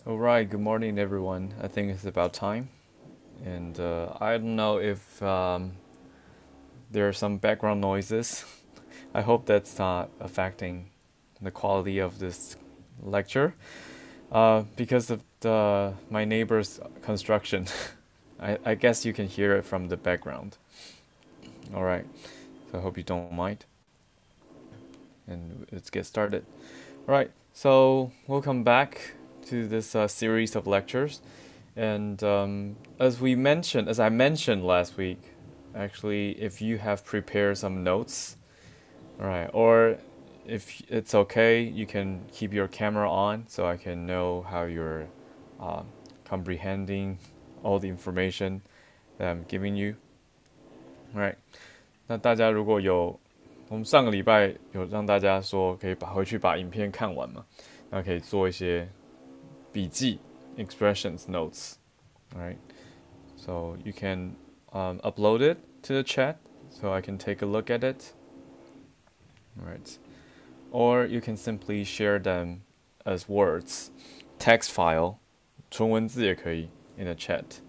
All right, good morning, everyone. I think it's about time. And I don't know if there are some background noises. I hope that's not affecting the quality of this lecture because of my neighbor's construction. I guess you can hear it from the background. All right, so I hope you don't mind. And let's get started. All right, so welcome back to this series of lectures. And as I mentioned last week, actually, if you have prepared some notes, right, or if it's okay, you can keep your camera on so I can know how you're uh, comprehending all the information that I'm giving you. Right. 那大家如果有，我们上个礼拜有让大家说可以回去把影片看完嘛，那可以做一些笔记 expressions notes, right? So you can upload it to the chat so I can take a look at it. Right. Or you can simply share them as words, text file, 纯文字也可以 in the chat.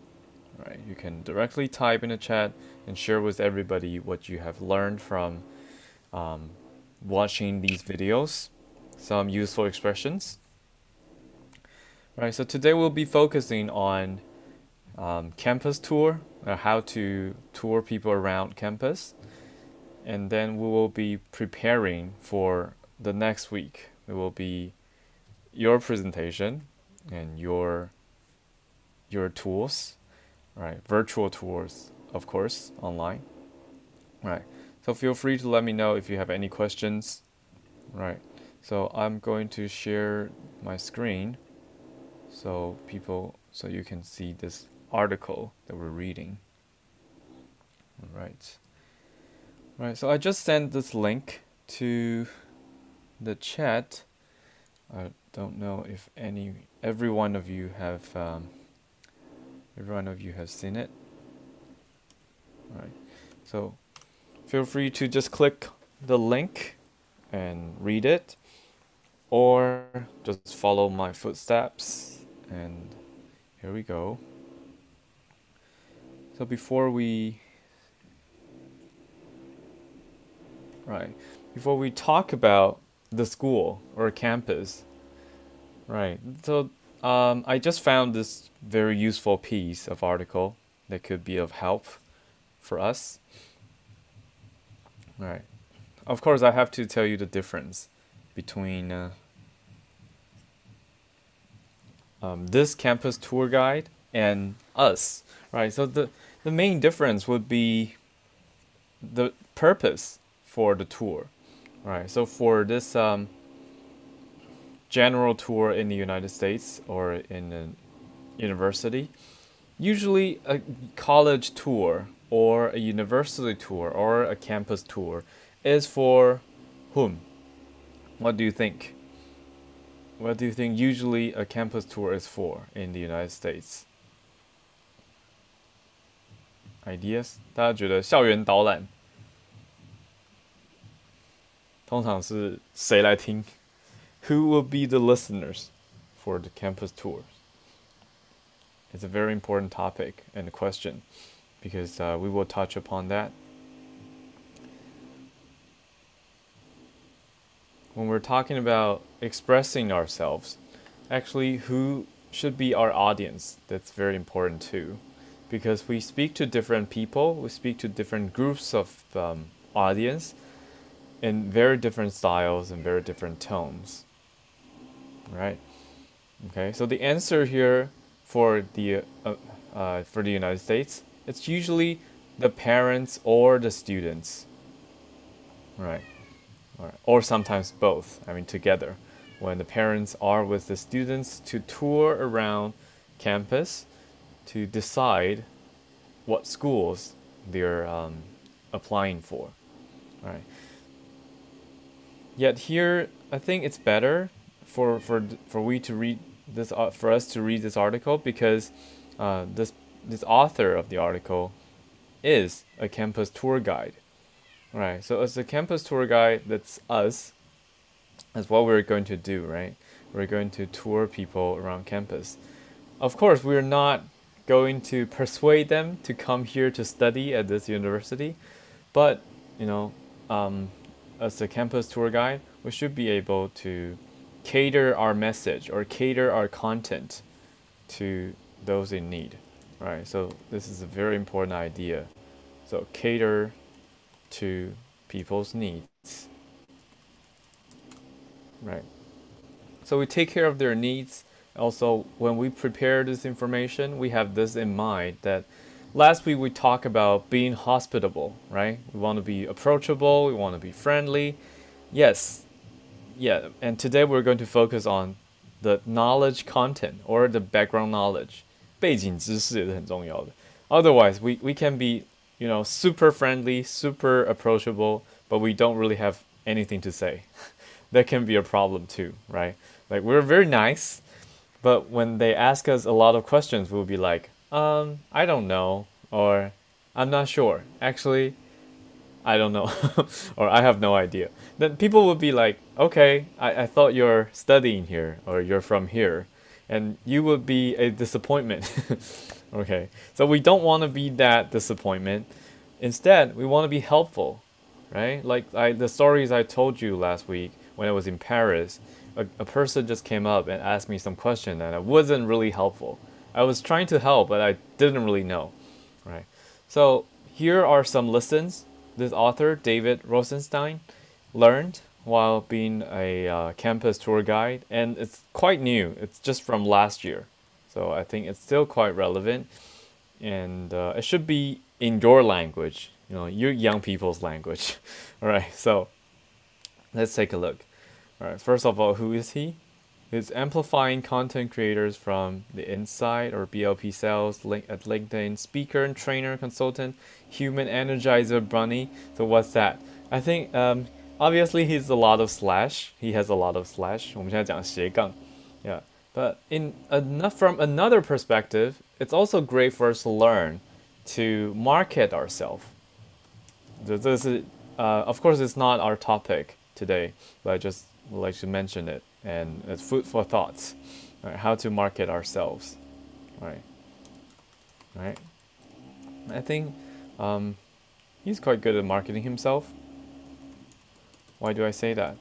Right. You can directly type in the chat and share with everybody what you have learned from watching these videos, some useful expressions. Right. So today we'll be focusing on campus tour, how to tour people around campus. And then we will be preparing for the next week. It will be your presentation and your tools, right? Virtual tours, of course, online, right? So feel free to let me know if you have any questions, right? So I'm going to share my screen so you can see this article that we're reading. All right. Right, so I just sent this link to the chat. I don't know if every one of you have seen it. All right, so feel free to just click the link and read it, or just follow my footsteps. And here we go. So before we talk about the school or campus, right? So I just found this very useful piece of article that could be of help for us. Right. Of course, I have to tell you the difference between this campus tour guide and us, right? So the main difference would be the purpose for the tour, right? So for this general tour in the United States or in a university, usually a college tour or a university tour or a campus tour is for whom? What do you think? What do you think usually a campus tour is for in the United States? Ideas? 大家觉得校园导览通常是谁来听？ Who will be the listeners for the campus tours? It's a very important topic and question because we will touch upon that. When we're talking about expressing ourselves, actually, who should be our audience? That's very important too, because we speak to different people, we speak to different groups of audience in very different styles and very different tones, right? Okay, so the answer here for the United States, it's usually the parents or the students, right? Or sometimes both. I mean, together, when the parents are with the students to tour around campus to decide what schools they're applying for, right? Yet here, I think it's better for we to read this for us to read this article because this author of the article is a campus tour guide, right? So as a campus tour guide, that's us. That's what we're going to do, right? We're going to tour people around campus. Of course, we're not going to persuade them to come here to study at this university, but you know, um, as a campus tour guide, we should be able to cater our message or cater our content to those in need, right? So this is a very important idea. So cater to people's needs, right? So we take care of their needs. Also, when we prepare this information, we have this in mind that last week we talked about being hospitable, right? We want to be approachable, we want to be friendly. Yes, yeah, and today we're going to focus on the knowledge content or the background knowledge. 背景知识也是很重要的. Otherwise, we can be, super friendly, super approachable, but we don't really have anything to say. That can be a problem too, right? Like we're very nice, but when they ask us a lot of questions, we'll be like, I don't know, or I'm not sure. Actually, I don't know, or I have no idea. Then people would be like, okay, I thought you're studying here, or you're from here, and you would be a disappointment. Okay, so we don't want to be that disappointment. Instead, we want to be helpful, right? Like the stories I told you last week when I was in Paris, a person just came up and asked me some question, and it wasn't really helpful. I was trying to help, but I didn't really know, right? So here are some lessons this author, David Rosenstein, learned while being a campus tour guide, and it's quite new. It's just from last year, so I think it's still quite relevant, and it should be in your language, your young people's language. All right, so let's take a look. All right, first of all, who is he? He's amplifying content creators from the inside, or BLP sales at LinkedIn, speaker and trainer, consultant, human energizer bunny. So what's that? I think obviously he's a lot of slash. He has a lot of slash. 我们现在讲斜杠. Yeah. But from another perspective, it's also great for us to learn to market ourselves. Of course, it's not our topic today, but I just would like to mention it, and it's food for thoughts. Right, how to market ourselves. Right. I think he's quite good at marketing himself. Why do I say that?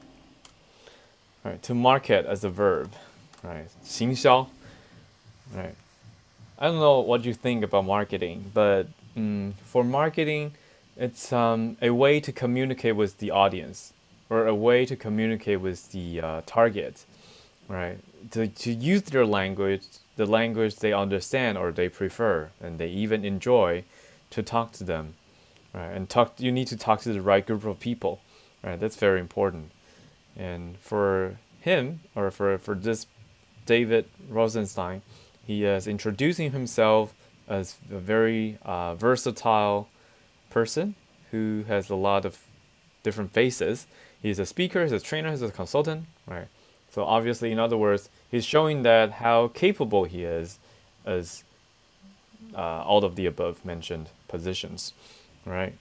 Right, to market as a verb. Right, 行销. Right. I don't know what you think about marketing, but for marketing, it's a way to communicate with the audience, or a way to communicate with the target, right? To use their language, the language they understand or they prefer and they even enjoy, to talk to them, right? And you need to talk to the right group of people, right? That's very important. And for him, or for this David Rosenstein, he is introducing himself as a very versatile person who has a lot of different faces. He's a speaker, he's a trainer, he's a consultant, right? So obviously, in other words, he's showing that how capable he is as all of the above mentioned positions, right?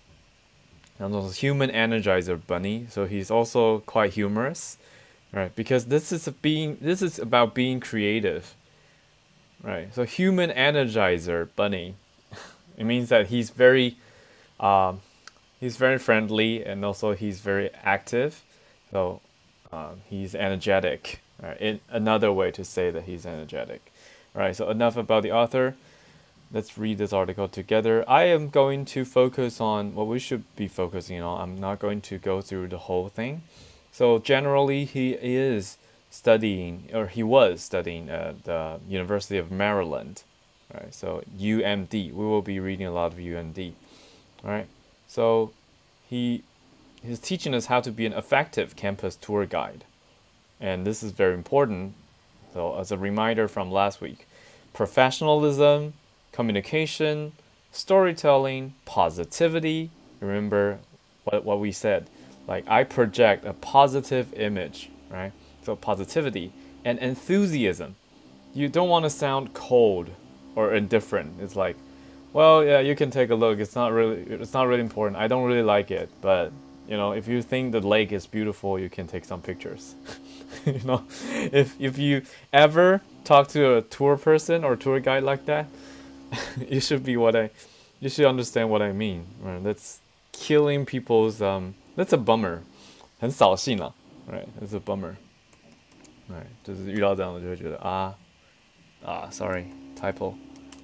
And also human energizer bunny, so he's also quite humorous, right? Because this is about being creative, right? So human energizer bunny, it means that he's very friendly, and also he's very active. So he's energetic. Right? Another way to say that he's energetic. All right, so enough about the author. Let's read this article together. I am going to focus on what we should be focusing on. I'm not going to go through the whole thing. So generally, he was studying at the University of Maryland. Right, so UMD. We will be reading a lot of UMD. All right. So he's teaching us how to be an effective campus tour guide. And this is very important. So as a reminder from last week, professionalism, communication, storytelling, positivity. Remember what we said. Like, I project a positive image, right? So positivity and enthusiasm. You don't want to sound cold or indifferent. It's like, well, yeah, you can take a look. It's not really important. I don't really like it, but if you think the lake is beautiful, you can take some pictures. you know, if you ever talk to a tour person or tour guide like that, you should be you should understand what I mean. Right? That's killing people's. That's a bummer. 很扫兴了 right? It's a bummer. Right? 就是遇到这样的就会觉得sorry, typo.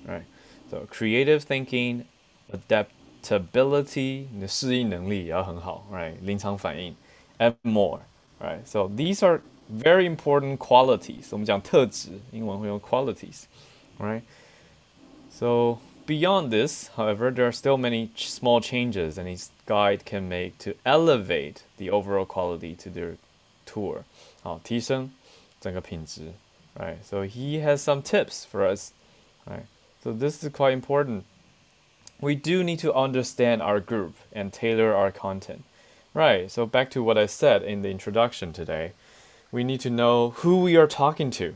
Right? So creative thinking, adaptability, 你的适应能力也要很好 right? 临场反应 and more. Right? So these are very important qualities. 我们讲特质，英文会用 qualities. Right? So beyond this, however, there are still many small changes any guide can make to elevate the overall quality to their tour. 好，提升整个品质 right? So he has some tips for us, right? So this is quite important. We do need to understand our group and tailor our content, right? So back to what I said in the introduction today, we need to know who we are talking to,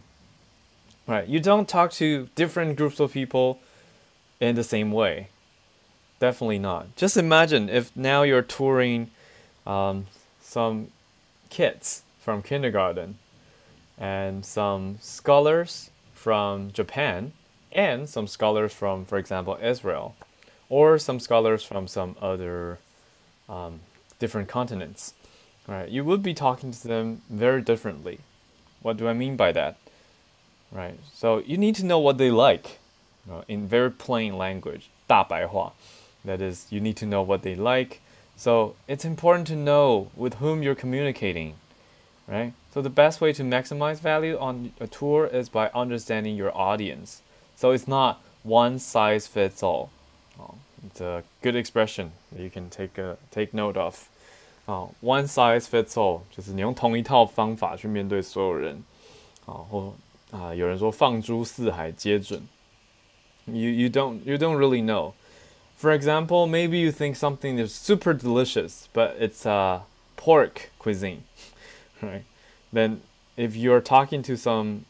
right? You don't talk to different groups of people in the same way. Definitely not. Just imagine if now you're touring some kids from kindergarten and some scholars from Japan and some scholars from, for example, Israel, or some scholars from some other different continents. Right? You would be talking to them very differently. What do I mean by that? Right? So you need to know what they like in very plain language, 大白话. That is, you need to know what they like. So it's important to know with whom you're communicating, right? So the best way to maximize value on a tour is by understanding your audience. So it's not one size fits all. It's a good expression that you can take note of. One size fits all 就是你用同一套方法去面对所有人。有人说放诸四海皆准。You don't really know. For example, maybe you think something is super delicious, but it's pork cuisine, right? Then if you're talking to some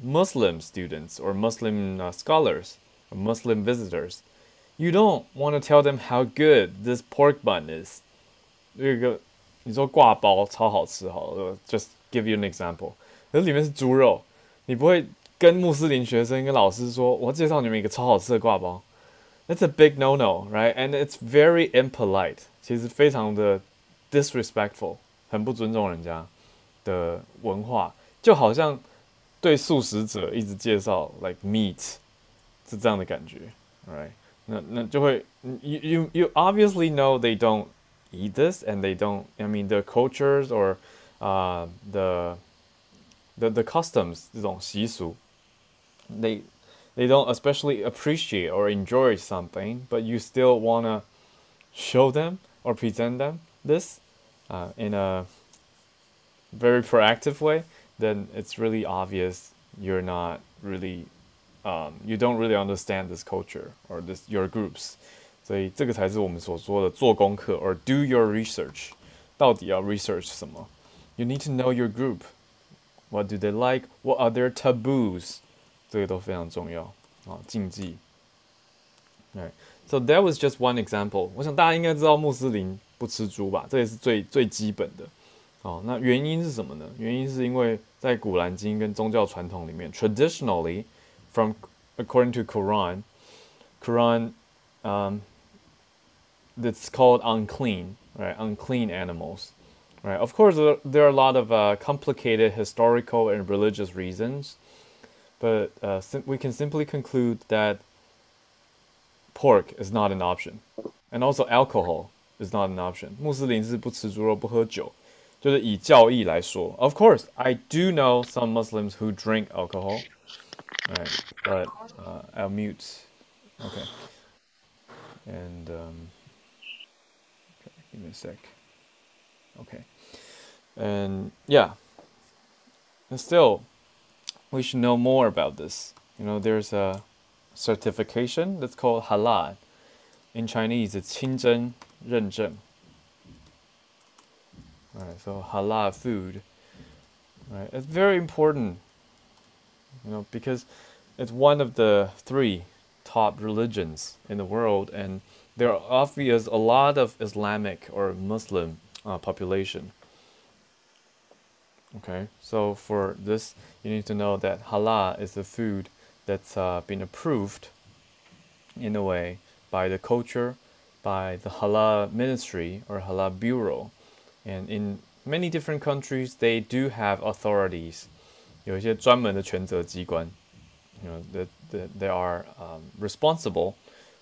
Muslim students or Muslim scholars or Muslim visitors, you don't want to tell them how good this pork bun is. 你说挂包超好吃好了 just give you an example. 可是里面是猪肉，你不会跟穆斯林学生跟老师说，我介绍你们一个超好吃的挂包。That's a big no-no, right? And it's very impolite. 其实非常的 disrespectful， 很不尊重人家的文化，就好像对素食者一直介绍 like meat 是这样的感觉 right? 那就会 you obviously know they don't eat this and they don't. I mean the cultures or the customs 这种习俗 they don't especially appreciate or enjoy something, but you still want to show them or present them this in a very proactive way, then it's really obvious you're not really, you don't really understand this culture or your groups. 所以这个才是我们所说的做功课 or do your research. 到底要 research 什么? You need to know your group. What do they like? What are their taboos? 这个都非常重要禁忌 Right. So that was just one example. 我想大家应该知道穆斯林不吃猪吧，这也是最基本的。那原因是什么呢？原因是因为在古兰经跟宗教传统里面 traditionally according to Quran that's called unclean, right? Unclean animals. Right. Of course, there are a lot of complicated historical and religious reasons, but we can simply conclude that pork is not an option, and also alcohol is not an option. 穆斯林是不吃猪肉不喝酒，就是以教义来说。Of course, I do know some Muslims who drink alcohol, right? But I'll mute. Okay. And okay, give me a sec. Okay. And yeah. And still, we should know more about this. There's a certification that's called halal. In Chinese, it's 清真认证. Right, so halal food. Right, it's very important. Because it's one of the 3 top religions in the world, and there are obvious a lot of Islamic or Muslim population. Okay, so for this, you need to know that halal is a food that's been approved in a way by the culture, by the halal ministry or halal bureau, and in many different countries they do have authorities. 有一些专门的权责机关 that they are responsible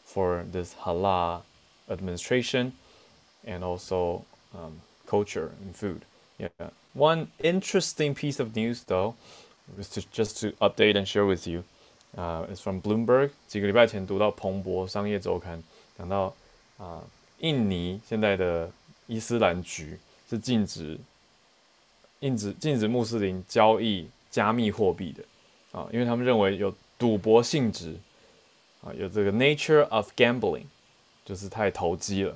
for this halal administration and also culture and food. Yeah. One interesting piece of news, though, is just to update and share with you, is from Bloomberg. 几个礼拜前读到彭博商业周刊讲到，印尼现在的伊斯兰局是禁止穆斯林交易加密货币的因为他们认为有赌博性质有这个 nature of gambling， 就是太投机了，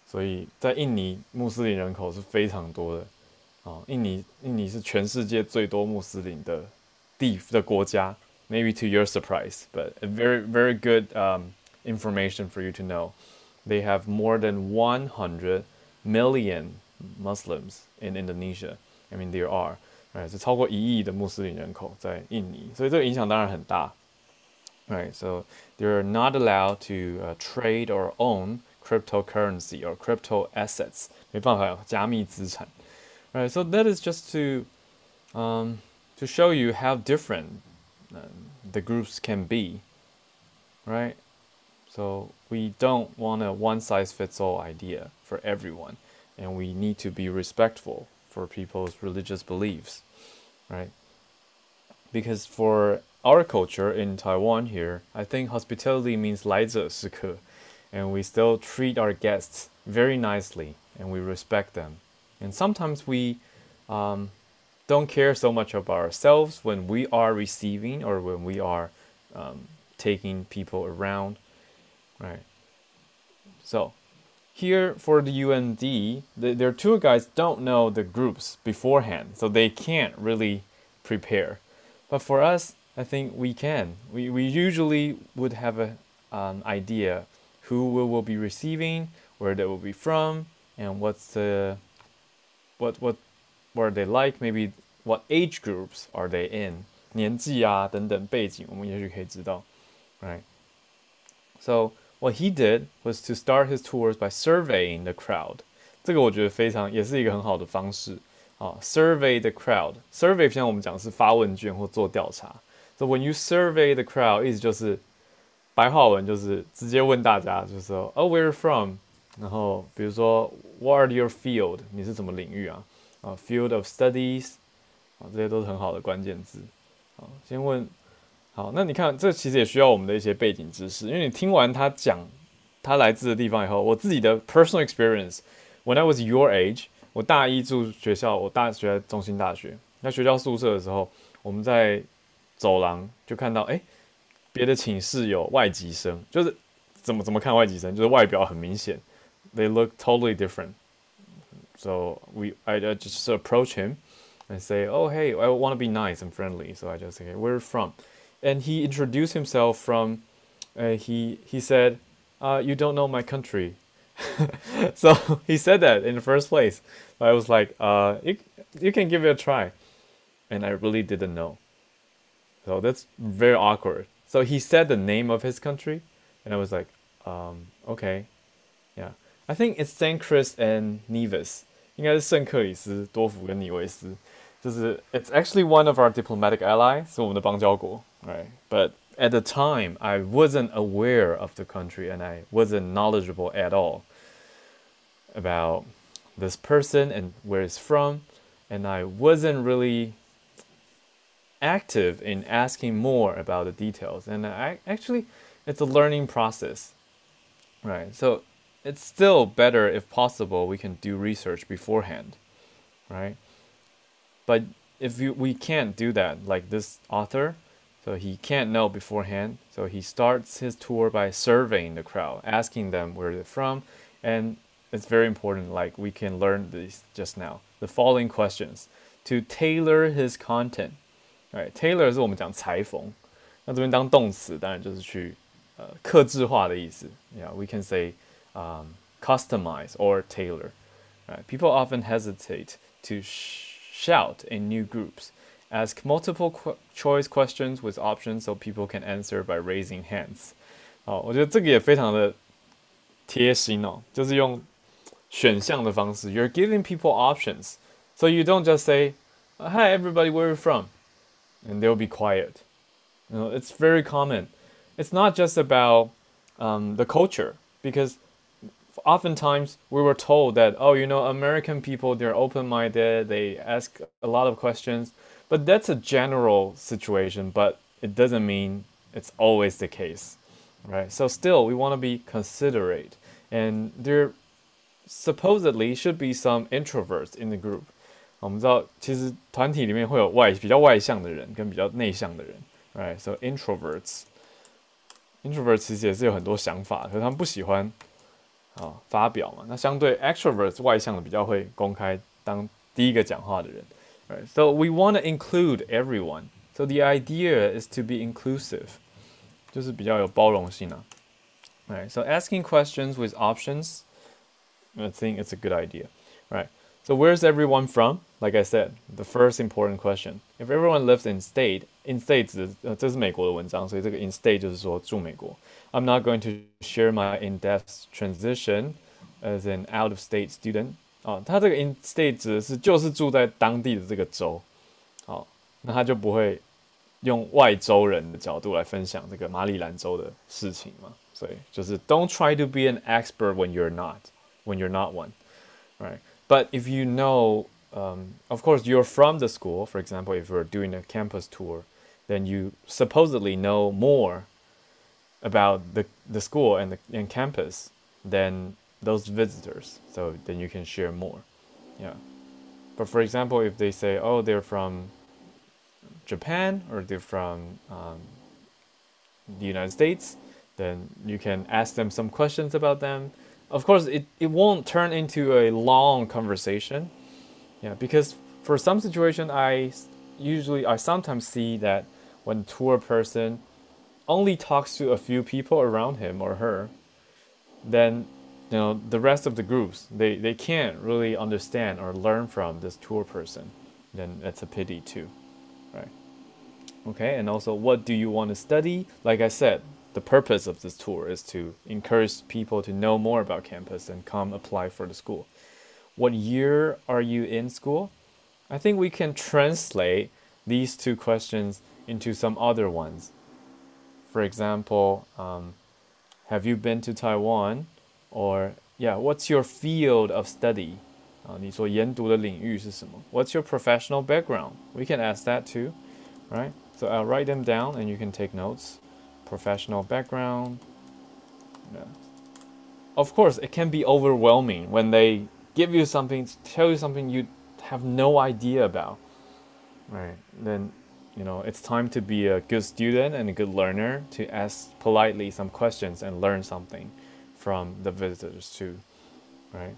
所以在印尼穆斯林人口是非常多的印尼是全世界最多穆斯林的国家 ，maybe to your surprise, but a very very good information for you to know. They have more than 100 million Muslims in Indonesia. I mean, there are. 是超过1亿的穆斯林人口在印尼，所以这个影响当然很大。Right, so they're not allowed to trade or own cryptocurrency or crypto assets. 没办法有加密资产。Right, so that is just to show you how different the groups can be. Right, so we don't want a one-size-fits-all idea for everyone, and we need to be respectful for people's religious beliefs, right? Because for our culture in Taiwan here, I think hospitality means 来者是客, and we still treat our guests very nicely and we respect them. And sometimes we don't care so much about ourselves when we are receiving or when we are taking people around, right? So here for the UND, their tour guides don't know the groups beforehand, so they can't really prepare. But for us, I think we can. We usually would have an idea who we will be receiving, where they will be from, and what are they like? Maybe what age groups are they in? 年纪啊等等背景，我们也许可以知道 right? So what he did was to start his tours by surveying the crowd. 这个我觉得也是一个很好的方式survey the crowd. Survey 像我们讲是发问卷或做调查。So when you survey the crowd， 意思就是白话文就是直接问大家，就是说where are you from？ 然后比如说 what are your field？ 你是什么领域啊？field of studies， 这些都是很好的关键字。先问。好，那你看，这其实也需要我们的一些背景知识，因为你听完他讲他来自的地方以后，我自己的 personal experience，when I was your age， 我大一住学校，我大学在中兴大学，在学校宿舍的时候，我们在走廊就看到，别的寝室有外籍生，就是怎么看外籍生，就是外表很明显 ，they look totally different. So I just approach him and say, oh hey, I want to be nice and friendly, so I just say, where are you from? And he introduced himself from, he said, you don't know my country. So he said that in the first place. I was like, you can give it a try. And I really didn't know. So that's very awkward. So he said the name of his country. And I was like, okay. Yeah. I think it's St. Chris and Nevis. 应该是圣克里斯多福跟尼维斯。it's actually one of our diplomatic allies, 是我们的邦交国 right? But at the time, I wasn't aware of the country and I wasn't knowledgeable at all about this person and where it's from, and I wasn't really active in asking more about the details. And it's a learning process, right? So it's still better if possible we can do research beforehand, right? But if we can't do that, like this author, so he can't know beforehand. So he starts his tour by surveying the crowd, asking them where they're from. And it's very important, like we can learn this just now. The following questions to tailor his content. Right, tailor 是我们讲裁缝，那这边当动词当然就是去客制化的意思。Yeah, we can say customize or tailor. Right? People often hesitate to shout in new groups. Ask multiple choice questions with options so people can answer by raising hands. 我觉得这个也非常的贴心哦，就是用选项的方式。You're giving people options, so you don't just say, "Hi, everybody, where are you from?" and they'll be quiet. It's very common. It's not just about the culture, because oftentimes we were told that, oh, American people, they're open-minded, they ask a lot of questions, but that's a general situation, but it doesn't mean it's always the case, right? So still, we want to be considerate, and there supposedly should be some introverts in the group. 我们知道，其实团体里面会有比较外向的人跟比较内向的人 ，right? So introverts 其实也是有很多想法，可是他们不喜欢发表嘛。那相对 extroverts 外向的比较会公开当第一个讲话的人。Right? So we want to include everyone. So the idea is to be inclusive. 就是比较有包容性啊。Right? So asking questions with options, I think it's a good idea. Right? So where's everyone from? Like I said, the first important question. If everyone lives in state 这是美国的文章，所以这个 in state 就是说住美国。I'm not going to share my in-depth transition as an out-of-state student. 他这个 in state 指的是就是住在当地的这个州。那他就不会用外州人的角度来分享这个马里兰州的事情嘛。所以就是 don't try to be an expert when you're not one, right? But if you know, of course, you're from the school. For example, if you're doing a campus tour, then you supposedly know more about the school and campus than those visitors. So then you can share more. Yeah. But for example, if they say, oh, they're from Japan or they're from the United States, then you can ask them some questions about them. Of course, it won't turn into a long conversation. Yeah, because for some situation, I sometimes see that when tour person only talks to a few people around him or her, then the rest of the groups they can't really understand or learn from this tour person. Then that's a pity too, right? Okay, and also, what do you want to study? Like I said, the purpose of this tour is to encourage people to know more about campus and come apply for the school. What year are you in school? I think we can translate these two questions into some other ones. For example, have you been to Taiwan? Or, yeah, what's your field of study? 你所研读的领域是什么? What's your professional background? We can ask that too, right? So I'll write them down and you can take notes. Professional background. Yeah. Of course, it can be overwhelming when they give you something, tell you something you have no idea about, right? Then, it's time to be a good student and a good learner to ask politely some questions and learn something from the visitors too, right?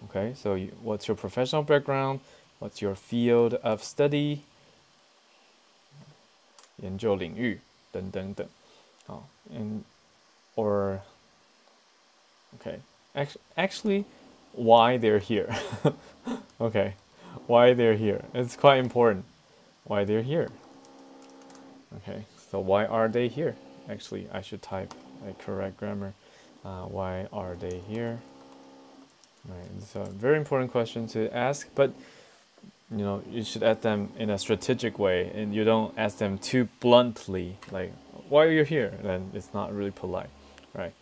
Okay, so what's your professional background? What's your field of study? 研究领域等等等。Or okay, actually, why they're here? Okay, why they're here? It's quite important. Why they're here? Okay, so why are they here? Actually, I should type a correct grammar. Why are they here? Right, it's a very important question to ask, but you should ask them in a strategic way, and you don't ask them too bluntly, like, why are you here? Then it's not really polite, right?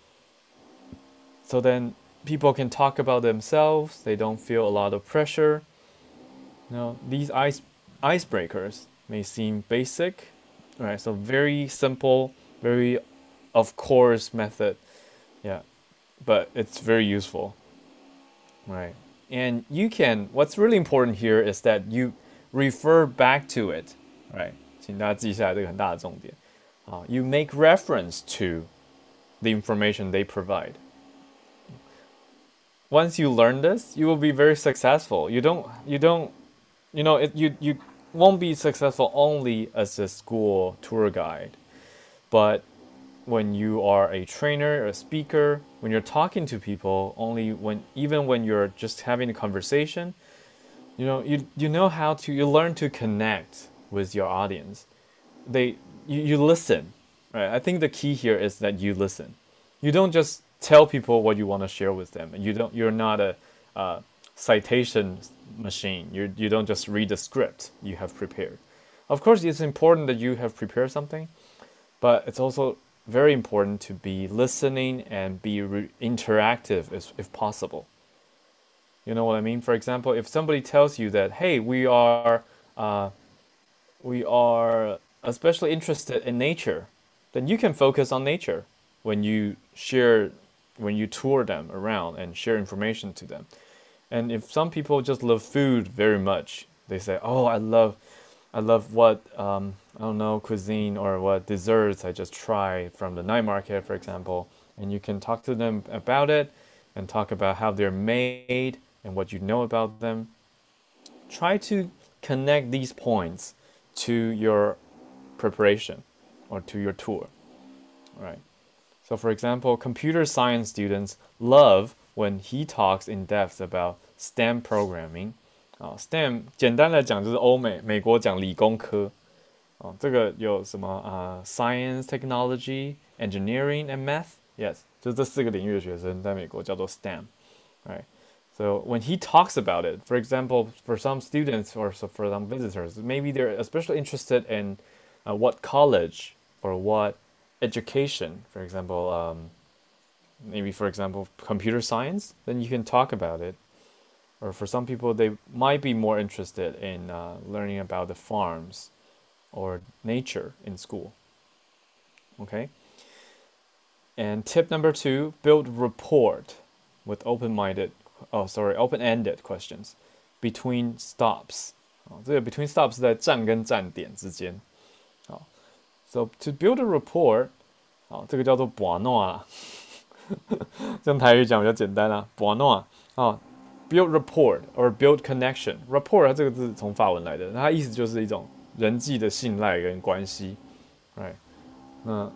So then people can talk about themselves, they don't feel a lot of pressure. These icebreakers may seem basic, right? So very simple, very of course method, yeah, but it's very useful, right? And what's really important here is that you refer back to it, right? 请大家记下来这个很大的重点。You make reference to the information they provide. Once you learn this, you will be very successful. You won't be successful only as a school tour guide, but when you are a trainer, a speaker, when you're talking to people, only when even when you're just having a conversation, you know how to you learn to connect with your audience. You listen, right? I think the key here is that you listen. You don't just tell people what you want to share with them, and you're not a citation machine. You don't just read the script you have prepared. Of course, it's important that you have prepared something, but it's also very important to be listening and be interactive if possible. You know what I mean? For example, if somebody tells you that, hey, we are especially interested in nature, then you can focus on nature when you share, when you tour them around and share information to them. And if some people just love food very much, they say, oh, I love what I don't know, cuisine or what desserts I just tried from the night market, for example. And you can talk to them about it and talk about how they're made and what you know about them. Try to connect these points to your preparation or to your tour. All right. So for example, computer science students love when he talks in depth about STEM programming. STEM 简单来讲就是美国讲理工科。这个有什么science, technology, engineering and math? Yes，就这四个领域的学生在美国叫做 STEM. Right. So when he talks about it, for example, for some students or for some visitors, maybe they're especially interested in what college or what education, for example, maybe for example computer science, then you can talk about it. Or for some people, they might be more interested in learning about the farms or nature in school. Okay. And tip number 2, build rapport with open-ended questions between stops. 这个 between stops 是在站跟站点之间。So to build a rapport， 这个叫做博诺啦，用台语讲比较简单啦，博诺build rapport or build connection. Rapport 这个字从法文来的，它意思就是一种人际的信赖跟关系。Right？ 那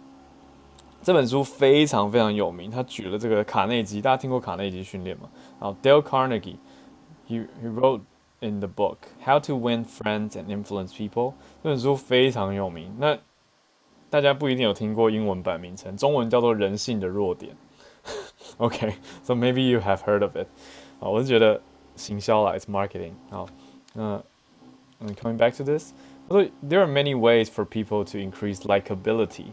这本书非常非常有名，他举了这个卡内基，大家听过卡内基训练吗？然后 Dale Carnegie, he wrote in the book How to Win Friends and Influence People. 这本书非常有名。那大家不一定有听过英文版名称，中文叫做《人性的弱点》。Okay, so maybe you have heard of it. 我是觉得行销啦 ，it's marketing. Coming back to this, so there are many ways for people to increase likability.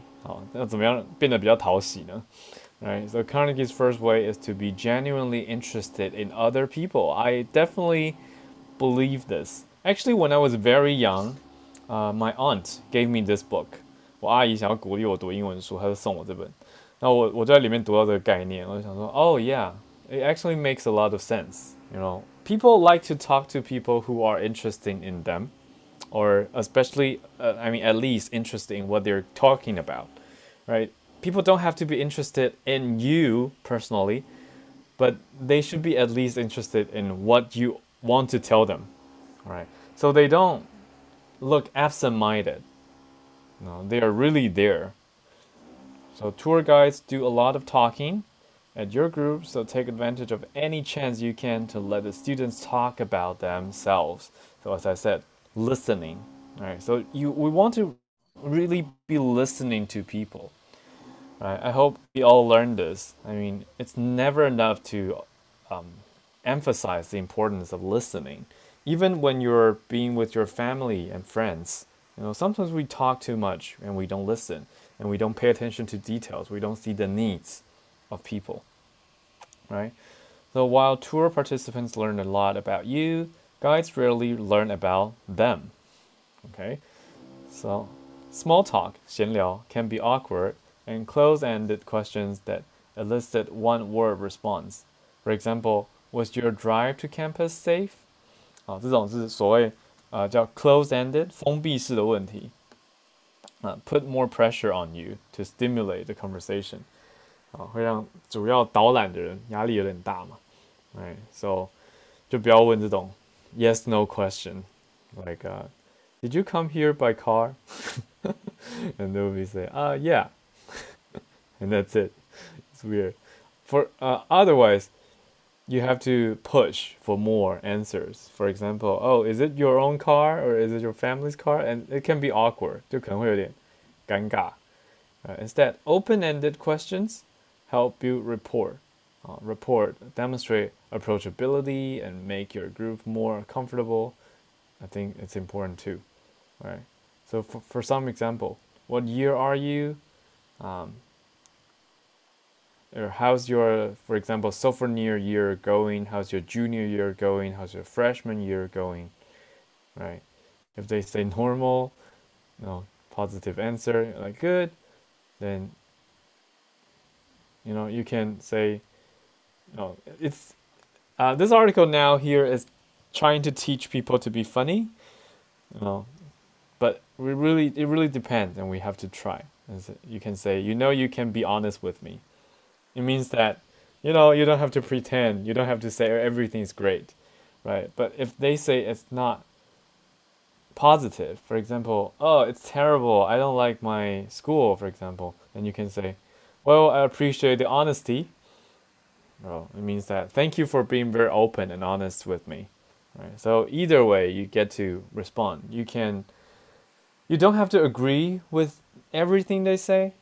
那怎么样变得比较讨喜呢？ Right, so Carnegie's first way is to be genuinely interested in other people. I definitely believe this. Actually, when I was very young, my aunt gave me this book. 我阿姨想要鼓励我读英文书，她就送我这本。那我就在里面读到这个概念，我就想说 ，Oh yeah, it actually makes a lot of sense. You know, people like to talk to people who are interested in them, or especially, at least interested in what they're talking about, right? People don't have to be interested in you personally, but they should be at least interested in what you want to tell them, right? So they don't look absent-minded. No, they are really there. So tour guides do a lot of talking at your group, so take advantage of any chance you can to let the students talk about themselves. So as I said, listening. All right. So we want to really be listening to people. Right? I hope we all learn this. I mean, it's never enough to emphasize the importance of listening. Even when you're being with your family and friends, sometimes we talk too much and we don't listen, and we don't pay attention to details. We don't see the needs of people, right? So while tour participants learn a lot about you, guides rarely learn about them. Okay, so small talk, 闲聊, can be awkward, and close-ended questions that elicit one-word response. For example, was your drive to campus safe? 这种是所谓叫 close-ended 封闭式的问题。Put more pressure on you to stimulate the conversation. 会让主要导览的人压力有点大嘛。Right, so 就不要问这种 yes no question, like did you come here by car? And they will be say yeah. and that's it. It's weird. For otherwise, you have to push for more answers. For example, oh, is it your own car or is it your family's car? And it can be awkward. 就可能会有点尴尬. Instead, open-ended questions help build rapport. Rapport demonstrate approachability and make your group more comfortable. I think it's important too. Right. So for some example, what year are you? Or how's your, for example, sophomore year going? How's your junior year going? How's your freshman year going? Right. If they say normal, no positive answer, like good, then you can say, no. It's this article now here is trying to teach people to be funny, but it really depends, and we have to try. As you can say, you can be honest with me. It means that, you don't have to pretend. You don't have to say everything's great, right? But if they say it's not positive, for example, oh, it's terrible, I don't like my school, for example, then you can say, well, I appreciate the honesty. Well, it means that thank you for being very open and honest with me, right? So either way, you get to respond. You don't have to agree with everything they say,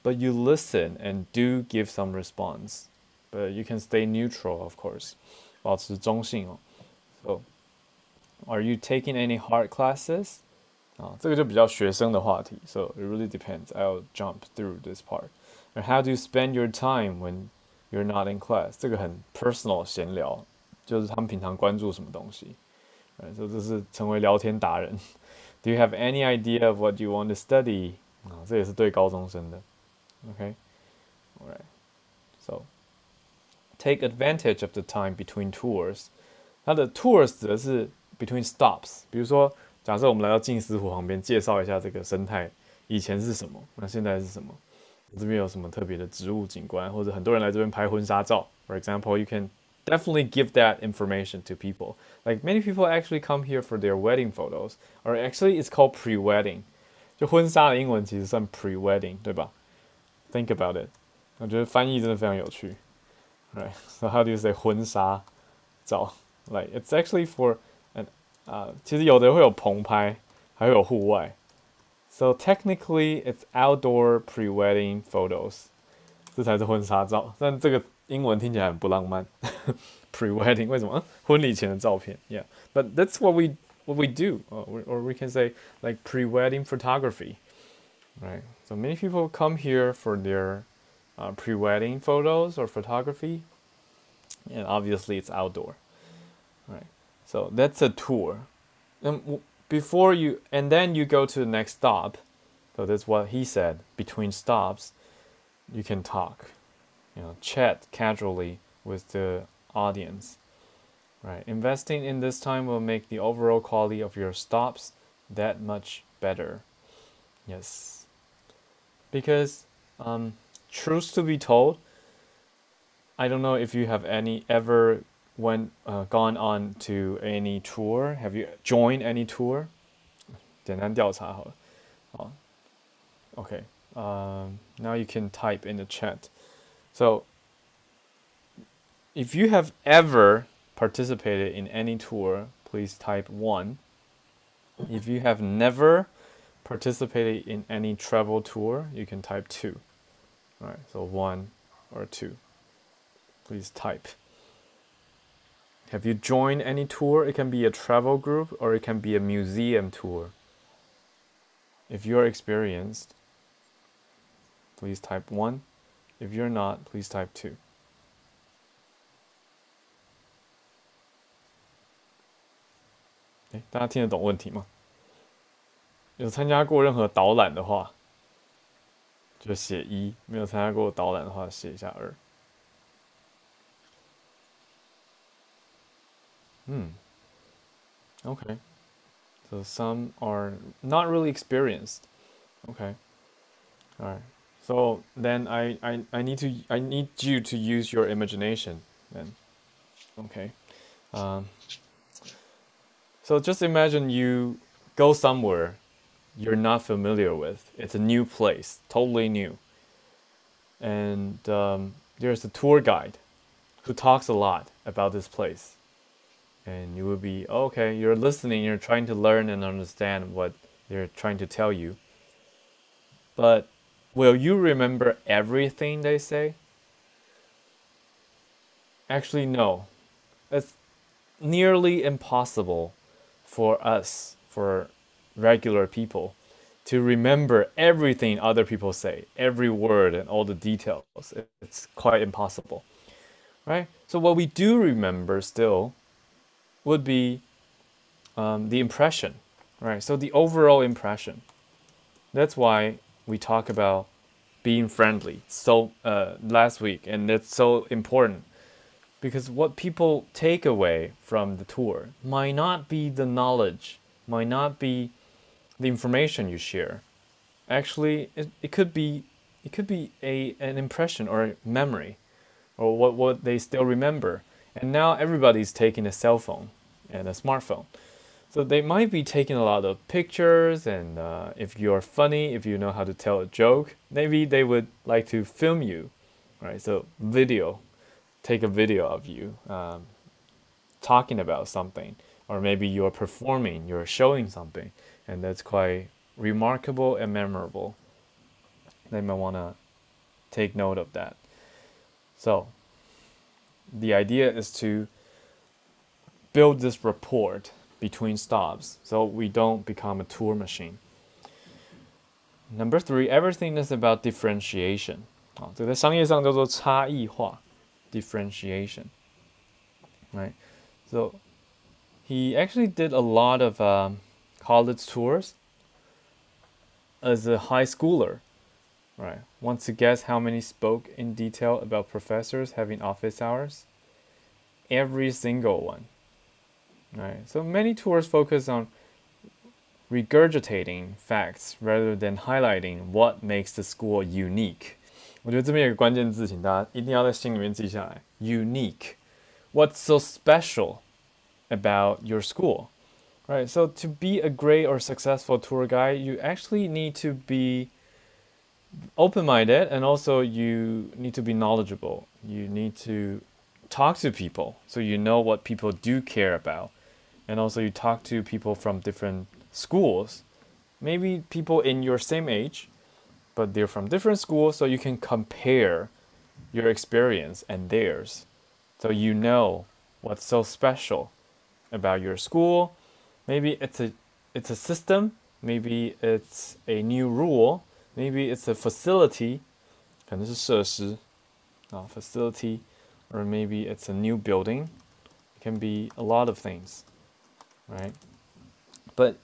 but you listen and do give some response. But you can stay neutral, of course. 保持中性哦. So, are you taking any hard classes? 这个就比较学生的话题. So it really depends. I'll jump through this part. And how do you spend your time when you're not in class? 这个很 personal 闲聊，就是他们平常关注什么东西。Right, so 这是成为聊天达人。Do you have any idea of what you want to study? 这也是对高中生的。Okay, all right. So take advantage of the time between tours. 它的 tours 指的是 between stops. 比如说，假设我们来到镜思湖旁边，介绍一下这个生态以前是什么，那现在是什么？这边有什么特别的植物景观，或者很多人来这边拍婚纱照。For example, you can definitely give that information to people. Like many people actually come here for their wedding photos, or actually it's called pre-wedding. 就婚纱的英文其实算 pre-wedding， 对吧？ Think about it. 我觉得翻译真的非常有趣。Right. So how do you say 婚纱照? Like it's actually for an 其实有的会有棚拍，还会有户外。So technically it's outdoor pre-wedding photos. 这才是婚纱照，但这个英文听起来很不浪漫。Pre-wedding 为什么？婚礼前的照片。Yeah. But that's what we do, or we can say like pre-wedding photography. Right. So many people come here for their pre-wedding photos or photography, and obviously it's outdoor. Right. So that's a tour. And then you go to the next stop. So that's what he said. Between stops, you can talk, chat casually with the audience. Right. Investing in this time will make the overall quality of your stops that much better. Yes. Because, truth to be told, I don't know if you have ever gone on to any tour. Have you joined any tour? 简单调查好了。Okay. Now you can type in the chat. So, if you have ever participated in any tour, please type 1. If you have never participated in any travel tour, you can type 2. All right, so 1 or 2. Please type. Have you joined any tour? It can be a travel group or it can be a museum tour. If you're experienced, please type 1. If you're not, please type 2. 大家听得懂问题吗？有参加过任何导览的话，就写1；没有参加过导览的话，写一下2。Okay. So some are not really experienced. Okay. All right. So then I need you to use your imagination then. Okay. So just imagine you go somewhere you're not familiar with. It's a new place, totally new. and there's a tour guide who talks a lot about this place, and you will be okay. You're listening. You're trying to learn and understand what they're trying to tell you. But will you remember everything they say? Actually, no. It's nearly impossible for us, for regular people, to remember everything other people say, every word and all the details. It's quite impossible, right? So what we do remember still would be the impression, right? So the overall impression. That's why we talk about being friendly so last week, and that's so important because what people take away from the tour might not be the knowledge, might not be the information you share. Actually, it could be an impression or a memory or what they still remember. And now everybody's taking a cell phone and a smartphone. So they might be taking a lot of pictures, and if you're funny, if you know how to tell a joke, maybe they would like to film you, right? So video, take a video of you talking about something, or maybe you're performing, you're showing something, and that's quite remarkable and memorable. They might want to take note of that. So the idea is to build this rapport between stops so we don't become a tour machine. Number 3, everything is about differentiation. 这个在商业上叫做差异化 differentiation. Right? So he actually did a lot of college tours as a high schooler. Right? Want to guess how many spoke in detail about professors having office hours? Every single one. Right. So many tours focus on regurgitating facts rather than highlighting what makes the school unique. 我觉得这边有个关键字，请大家一定要在心里面记下来。Unique. What's so special about your school? Right. So to be a great or successful tour guide, you actually need to be open-minded, and also you need to be knowledgeable. You need to talk to people so you know what people do care about. And also you talk to people from different schools, maybe people in your same age, but they're from different schools, so you can compare your experience and theirs. So you know what's so special about your school. Maybe it's a system, maybe it's a new rule, maybe it's a facility, 可能是设施 facility, or maybe it's a new building. It can be a lot of things. Right? But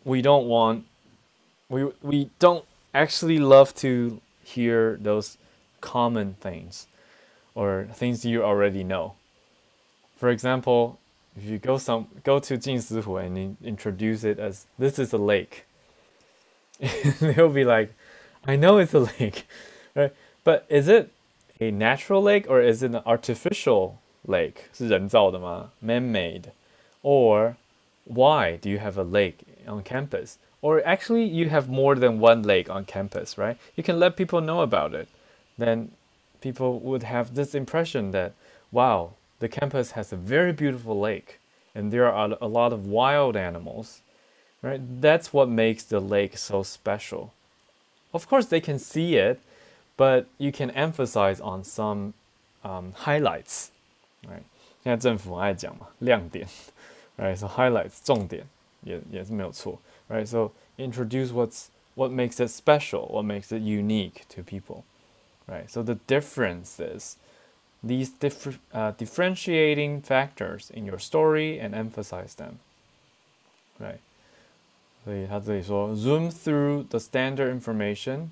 we don't actually love to hear those common things or things you already know. For example, if you go to Jinshihu and introduce it as this is a lake, they'll be like, I know it's a lake, right? But is it a natural lake or is it an artificial lake? 是人造的吗? Man-made. Or why do you have a lake on campus? Or actually you have more than one lake on campus, right? You can let people know about it. Then people would have this impression that, wow, the campus has a very beautiful lake and there are a lot of wild animals, right? That's what makes the lake so special. Of course, they can see it, but you can emphasize on some highlights, right? 现在政府爱讲嘛，亮点。Right, so highlights 重点也是没有错 right? So introduce what makes it special, what makes it unique to people, right? So the difference is these differentiating factors in your story and emphasize them, right? 所以他这里说 zoom through the standard information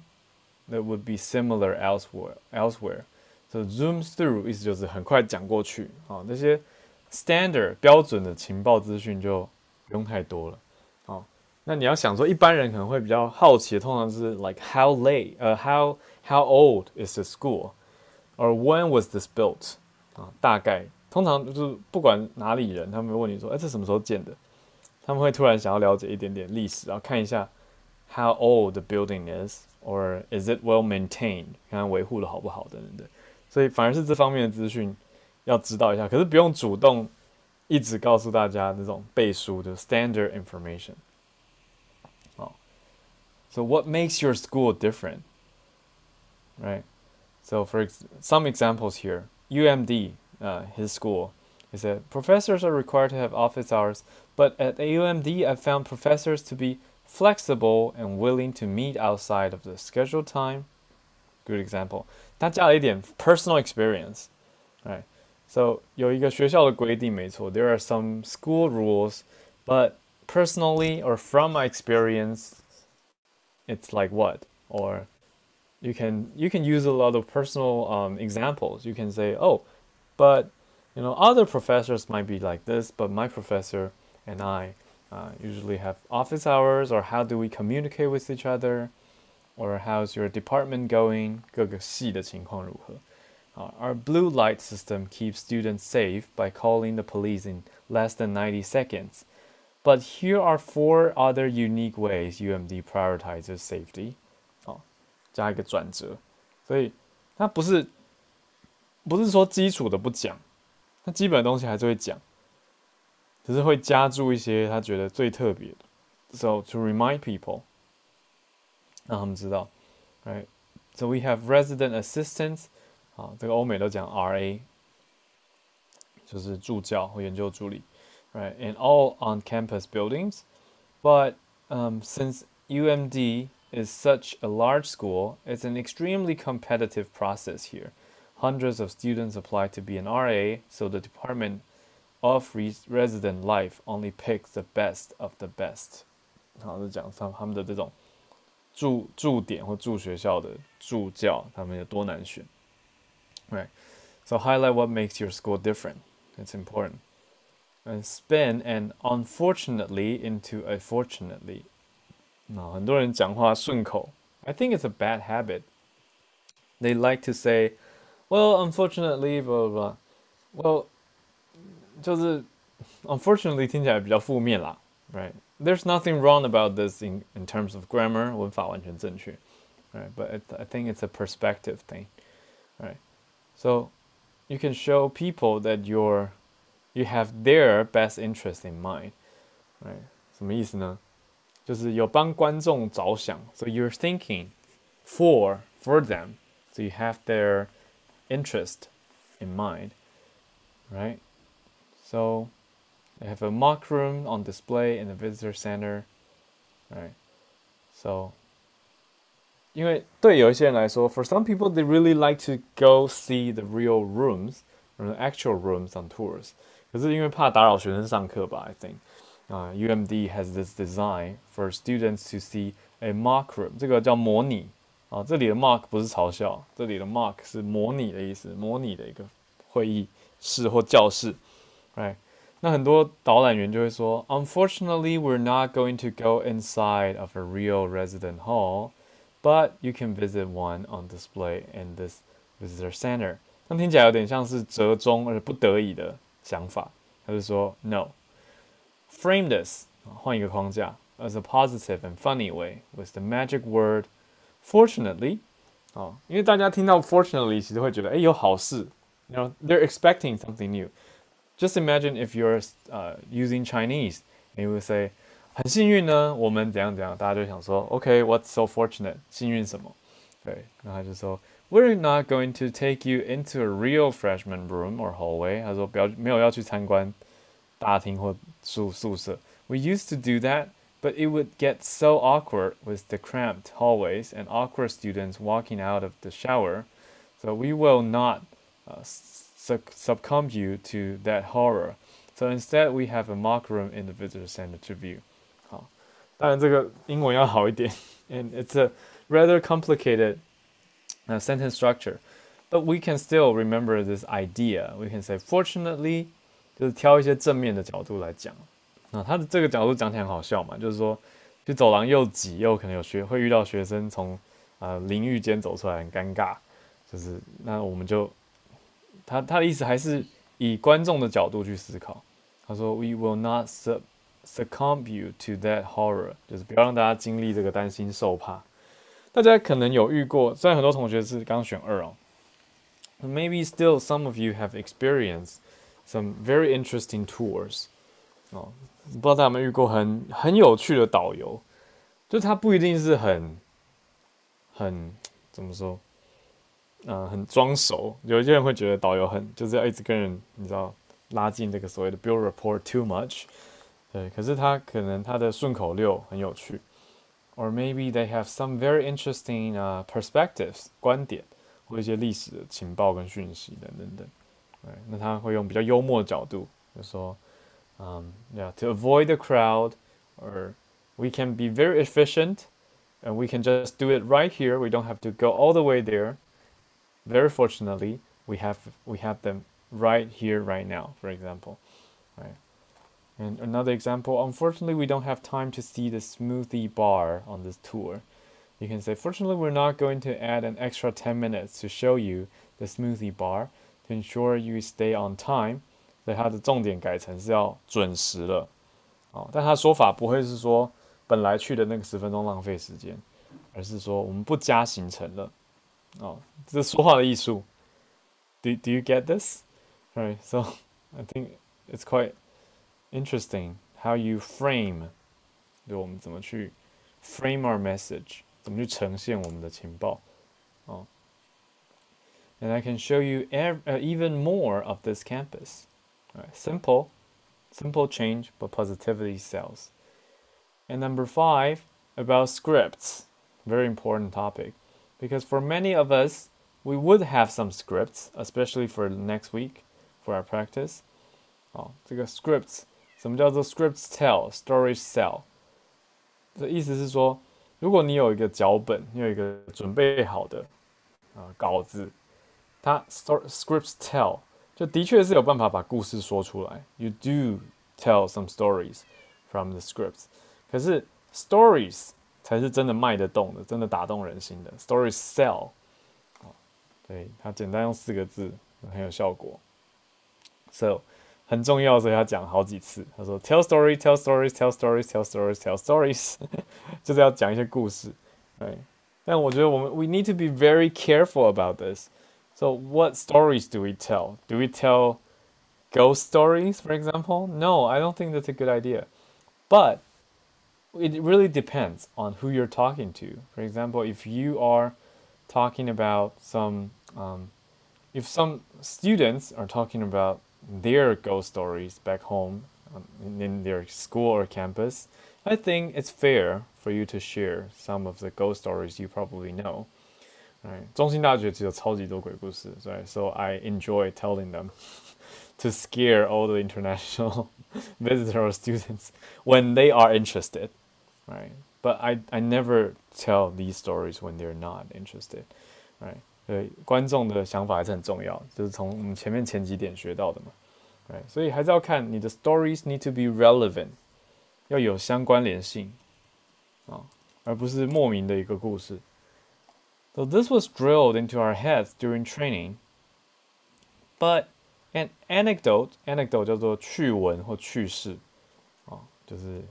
that would be similar elsewhere. So zooms through 意思就是很快讲过去这些standard 标准的情报资讯就不用太多了。那你要想说一般人可能会比较好奇的，通常是 like how old is the school or when was this built 大概通常就是不管哪里人，他们会问你说，这什么时候建的？他们会突然想要了解一点点历史，然后看一下 how old the building is, or is it well maintained，看看维护的好不好等等的。所以反而是这方面的资讯要知道一下，可是不用主动一直告诉大家那种背书的 standard information。哦，So what makes your school different, right? So for some examples here, UMD, his school, he said professors are required to have office hours, but at UMD I found professors to be flexible and willing to meet outside of the scheduled time. Good example. 他加了一点 personal experience, right? So 有一个学校的规定没错 there are some school rules, but personally or from my experience, it's like what? Or you can use a lot of personal examples. You can say, oh, but other professors might be like this, but my professor and I usually have office hours, or how do we communicate with each other, or how's your department going? 各个系的情况如何？Our blue light system keeps students safe by calling the police in less than 90 seconds. But here are 4 other unique ways UMD prioritizes safety. 加一个转折，所以它不是说基础的不讲，它基本的东西还是会讲，只是会加注一些他觉得最特别的。So to remind people, 让他们知道 ，right? So we have resident assistants，这个欧美都讲 RA，就是助教或研究助理 ，right? And all on campus buildings, but since UMD is such a large school, it's an extremely competitive process here. Hundreds of students apply to be an RA, so the Department of Resident Life only picks the best of the best. 好，是讲他们的这种驻点或驻学校的助教，他们有多难选。Right. So highlight what makes your school different. It's important. And spin an unfortunately into a fortunately. 很多人讲话顺口 I think it's a bad habit. They like to say, well, unfortunately, blah, blah, blah. Well, 就是 unfortunately 听起来比较负面啦 right? There's nothing wrong about this in terms of grammar, 文法完全正确 right? But I think it's a perspective thing, right? So you can show people that you have their best interest in mind, right? 什么意思呢？就是有帮观众着想 so you're thinking for them, so you have their interest in mind, right? So they have a mock room on display in the visitor center, right? So 因为对有一些人来说 for some people they really like to go see the real rooms or the actual rooms on tours. 可是因为怕打扰学生上课吧 I think UMD has this design for students to see a mock room. 这个叫模拟这里的 mock 不是嘲笑，这里的 mock 是模拟的意思，模拟的一个会议室或教室 right? 那很多导览员就会说 Unfortunately, we're not going to go inside of a real resident hall, but you can visit one on display in this visitor center. 那听起来有点像是折中而不得已的想法，他就说 No. Frame this, 换一个框架 as a positive and funny way with the magic word fortunately. 因为大家听到 fortunately 其实会觉得有好事 they're expecting something new. Just imagine if you're using Chinese and you would say 很幸运呢我们怎样怎样，大家就想说 OK, what's so fortunate? 幸运什么？对，然后他就说 We're not going to take you into a real freshman room or hallway. 他说没有要去参观大厅或宿舍 We used to do that, but it would get so awkward with the cramped hallways and awkward students walking out of the shower. So we will not succumb you to that horror. So instead, we have a mock room in the visitor center to view. 好，当然这个英文要好一点 and it's a rather complicated sentence structure. But we can still remember this idea. We can say, fortunately, 就是挑一些正面的角度来讲。他的这个角度讲起来很好笑嘛，就是说，去走廊又挤又可能会遇到学生从淋浴间走出来很尴尬，就是那我们就他的意思还是以观众的角度去思考。他说 We will not succumb you to that horror， 就是不要让大家经历这个担心受怕。大家可能有遇过，虽然很多同学是刚选2哦，maybe still some of you have experienced some very interesting tours 哦，不知道大家有没有遇过很有趣的导游，就他不一定是很怎么说，很装熟，有一些人会觉得导游就是要一直跟人，你知道拉近这个所谓的 build rapport too much， 对，可是他可能他的顺口溜很有趣。Or maybe they have some very interesting perspectives 观点，或一些历史的情报跟讯息等等等。那他会用比较幽默的角度，就说，yeah, to avoid the crowd, or we can be very efficient, and we can just do it right here. We don't have to go all the way there. Very fortunately, we have them right here, right now. For example, right. And another example, unfortunately, we don't have time to see the smoothie bar on this tour. You can say, fortunately, we're not going to add an extra 10 minutes to show you the smoothie bar to ensure you stay on time. 所以它的重点改成是要准时了，但他说法不会是说本来去的那个10分钟浪费时间，而是说我们不加行程了，这是说话的艺术。Do you get this? Right. So I think it's quite interesting how you frame， 就我们怎么去 frame our message， 怎么去呈现我们的情报。And I can show you even more of this campus. Right. Simple change, but positivity sells. And number 5, about scripts. Very important topic. Because for many of us, we would have some scripts, especially for next week, for our practice. 这个 scripts， 什么叫做 scripts tell, stories sell？ 这意思是说，如果你有一个脚本，你有一个准备好的稿子，它 scripts tell， 就的确是有办法把故事说出来。You do tell some stories from the scripts， 可是 stories 才是真的卖得动的，真的打动人心的。Stories sell， 对，它简单用4个字很有效果。So 很重要，所以他讲好几次。他说 tell story, tell stories, tell stories, tell stories, tell stories， 就是要讲一些故事。对，但我觉得we need to be very careful about this. So what stories do we tell? Do we tell ghost stories, for example? No, I don't think that's a good idea. But it really depends on who you're talking to. For example, if you are talking about if some students are talking about their ghost stories back home in their school or campus, I think it's fair for you to share some of the ghost stories you probably know. Right. 中兴大学其实有超级多鬼故事 right? So I enjoy telling them to scare all the international visitor students when they are interested. Right. But I never tell these stories when they're not interested. Right. 对，观众的想法还是很重要，就是从我们前几点学到的嘛。Right. 所以还是要看你的 stories need to be relevant， 要有相关联性而不是莫名的一个故事。So this was drilled into our heads during training, but an anecdote 叫做趣闻或趣事，就是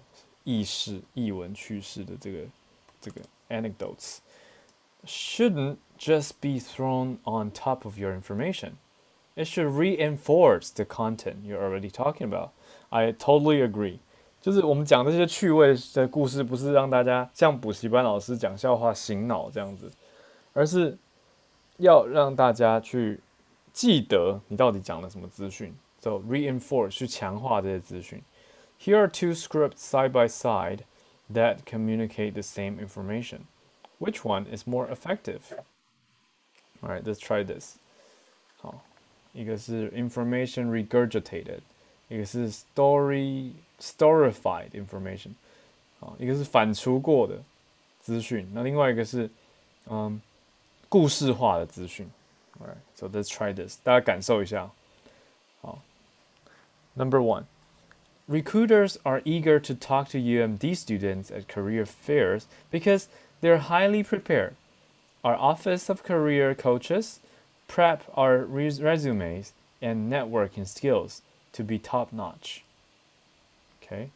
轶闻趣事的这个 anecdotes shouldn't just be thrown on top of your information. It should reinforce the content you're already talking about. I totally agree. 就是我们讲这些趣味的故事，不是让大家像补习班老师讲笑话醒脑这样子，而是要让大家去记得你到底讲了什么资讯。So reinforce 去强化这些资讯。Here are 2 scripts side by side that communicate the same information. Which one is more effective? All right, let's try this. 好，一个是 information regurgitated， 一个是 storified information。好，一个是反刍过的资讯，那另外一个是故事化的资讯。All right, so let's try this. 大家感受一下。好 ，Number 1. Recruiters are eager to talk to UMD students at career fairs because they're highly prepared. Our Office of Career Coaches prep our resumes and networking skills to be top-notch. Okay?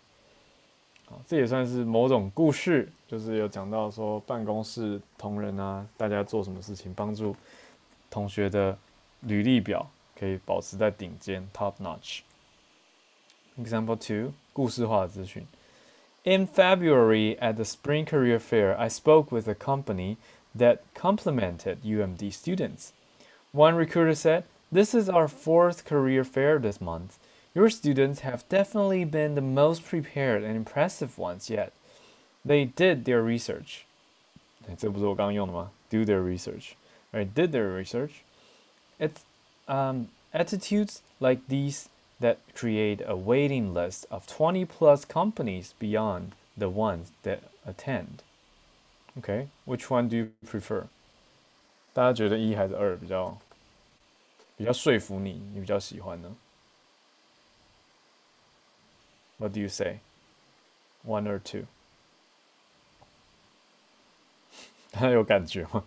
这也算是某种故事，就是有讲到说办公室同仁啊，大家做什么事情，帮助同学的履历表可以保持在顶尖 （top notch）。Example 2，故事化的资讯。In February at the Spring Career Fair, I spoke with a company that complimented UMD students. One recruiter said, "This is our 4th career fair this month. Your students have definitely been the most prepared and impressive ones yet. They did their research." 这不是我刚刚用的吗？ Do their research. Right? Did their research. It's attitudes like these that create a waiting list of 20 plus companies beyond the ones that attend. Okay, which one do you prefer? 大家觉得1还是2比较说服你，你比较喜欢呢？ What do you say? 1 or 2? 大家有感觉吗？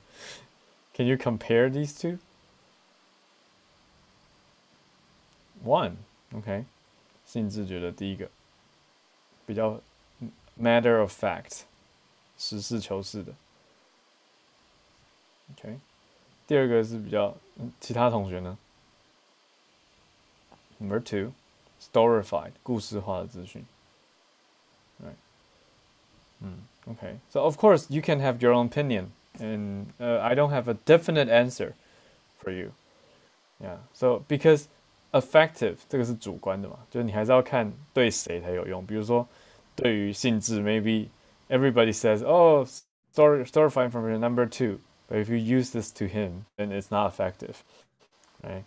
Can you compare these two? 1, OK. 信志觉得第一个比较 matter of fact， 实事求是的。OK， 第二个是比较其他同学呢 ？Number 2, storified， 故事化的资讯。Right. Okay. So of course you can have your own opinion, and I don't have a definite answer for you. Yeah. So because effective 这个是主观的嘛，就是你还是要看对谁才有用。比如说，对于性质 maybe everybody says, "Oh, storified information number 2," but if you use this to him, then it's not effective, right?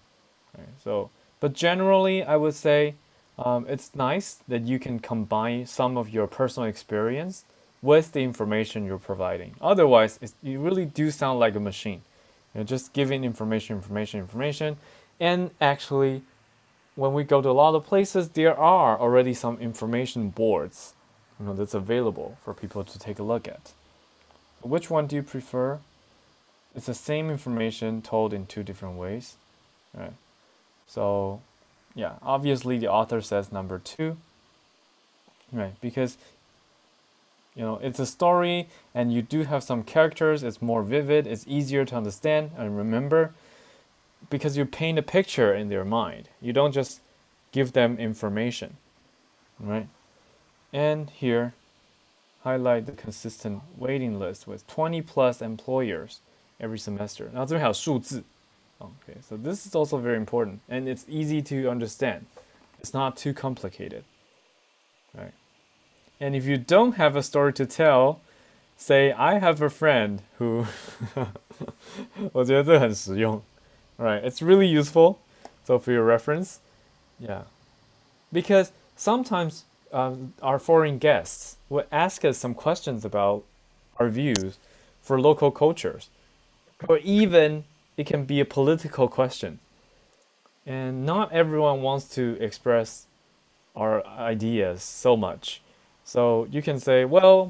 So, but generally, I would say it's nice that you can combine some of your personal experience with the information you're providing. Otherwise, you really do sound like a machine. You're just giving information, and actually when we go to a lot of places, there are already some information boards, that's available for people to take a look at. Which one do you prefer? It's the same information told in 2 different ways, right? So, yeah, obviously the author says number 2, right? Because it's a story, and you do have some characters. It's more vivid. It's easier to understand and remember, because you paint a picture in their mind. You don't just give them information, right? And here, highlight the consistent waiting list with 20 plus employers every semester. 然后这边还有数字. Okay, so this is also very important, and it's easy to understand. It's not too complicated, right? And if you don't have a story to tell, say, I have a friend who 我觉得这很实用. Right, it's really useful. So for your reference, yeah. Because sometimes our foreign guests would ask us some questions about our views for local cultures. Or even it can be a political question. And not everyone wants to express our ideas so much. So you can say, well,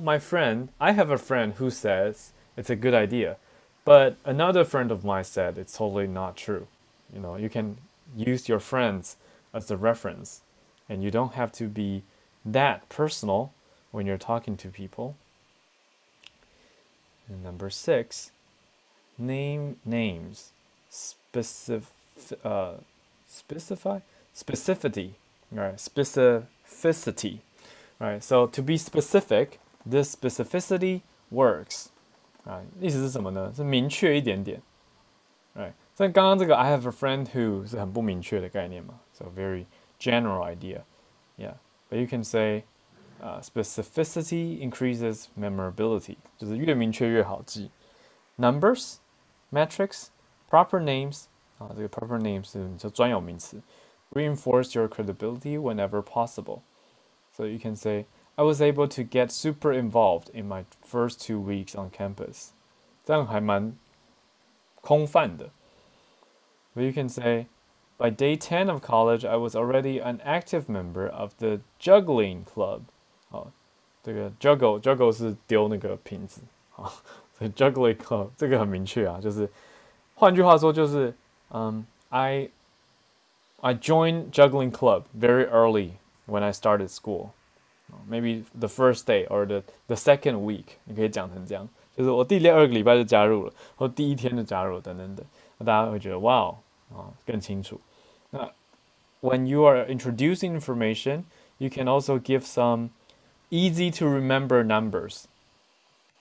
I have a friend who says it's a good idea. But another friend of mine said it's totally not true. You can use your friends as a reference, and you don't have to be that personal when you're talking to people. And number 6, names. Specificity. Right, specificity. Right, so to be specific, this specificity works. 意思是什么呢？是明确一点点。Right， 像刚刚这个 I have a friend who 是很不明确的概念嘛 ，so very general idea. Yeah, but you can say specificity increases memorability， 就是越明确越好记。Numbers, metrics, proper names 这个 proper names 是就专有名词。Reinforce your credibility whenever possible. So you can say, I was able to get super involved in my first 2 weeks on campus. 这样还蛮空泛的。But you can say, by day 10 of college, I was already an active member of the juggling club. 这个 juggle 是丢那个瓶子。所以 juggling club 这个很明确啊，就是换句话说就是I joined juggling club very early when I started school. Maybe the first day or the second week， 你可以讲成这样，就是我第2个礼拜就加入了，或第1天就加入等等等，那大家会觉得哇哦更清楚。那 when you are introducing information, you can also give some easy to remember numbers.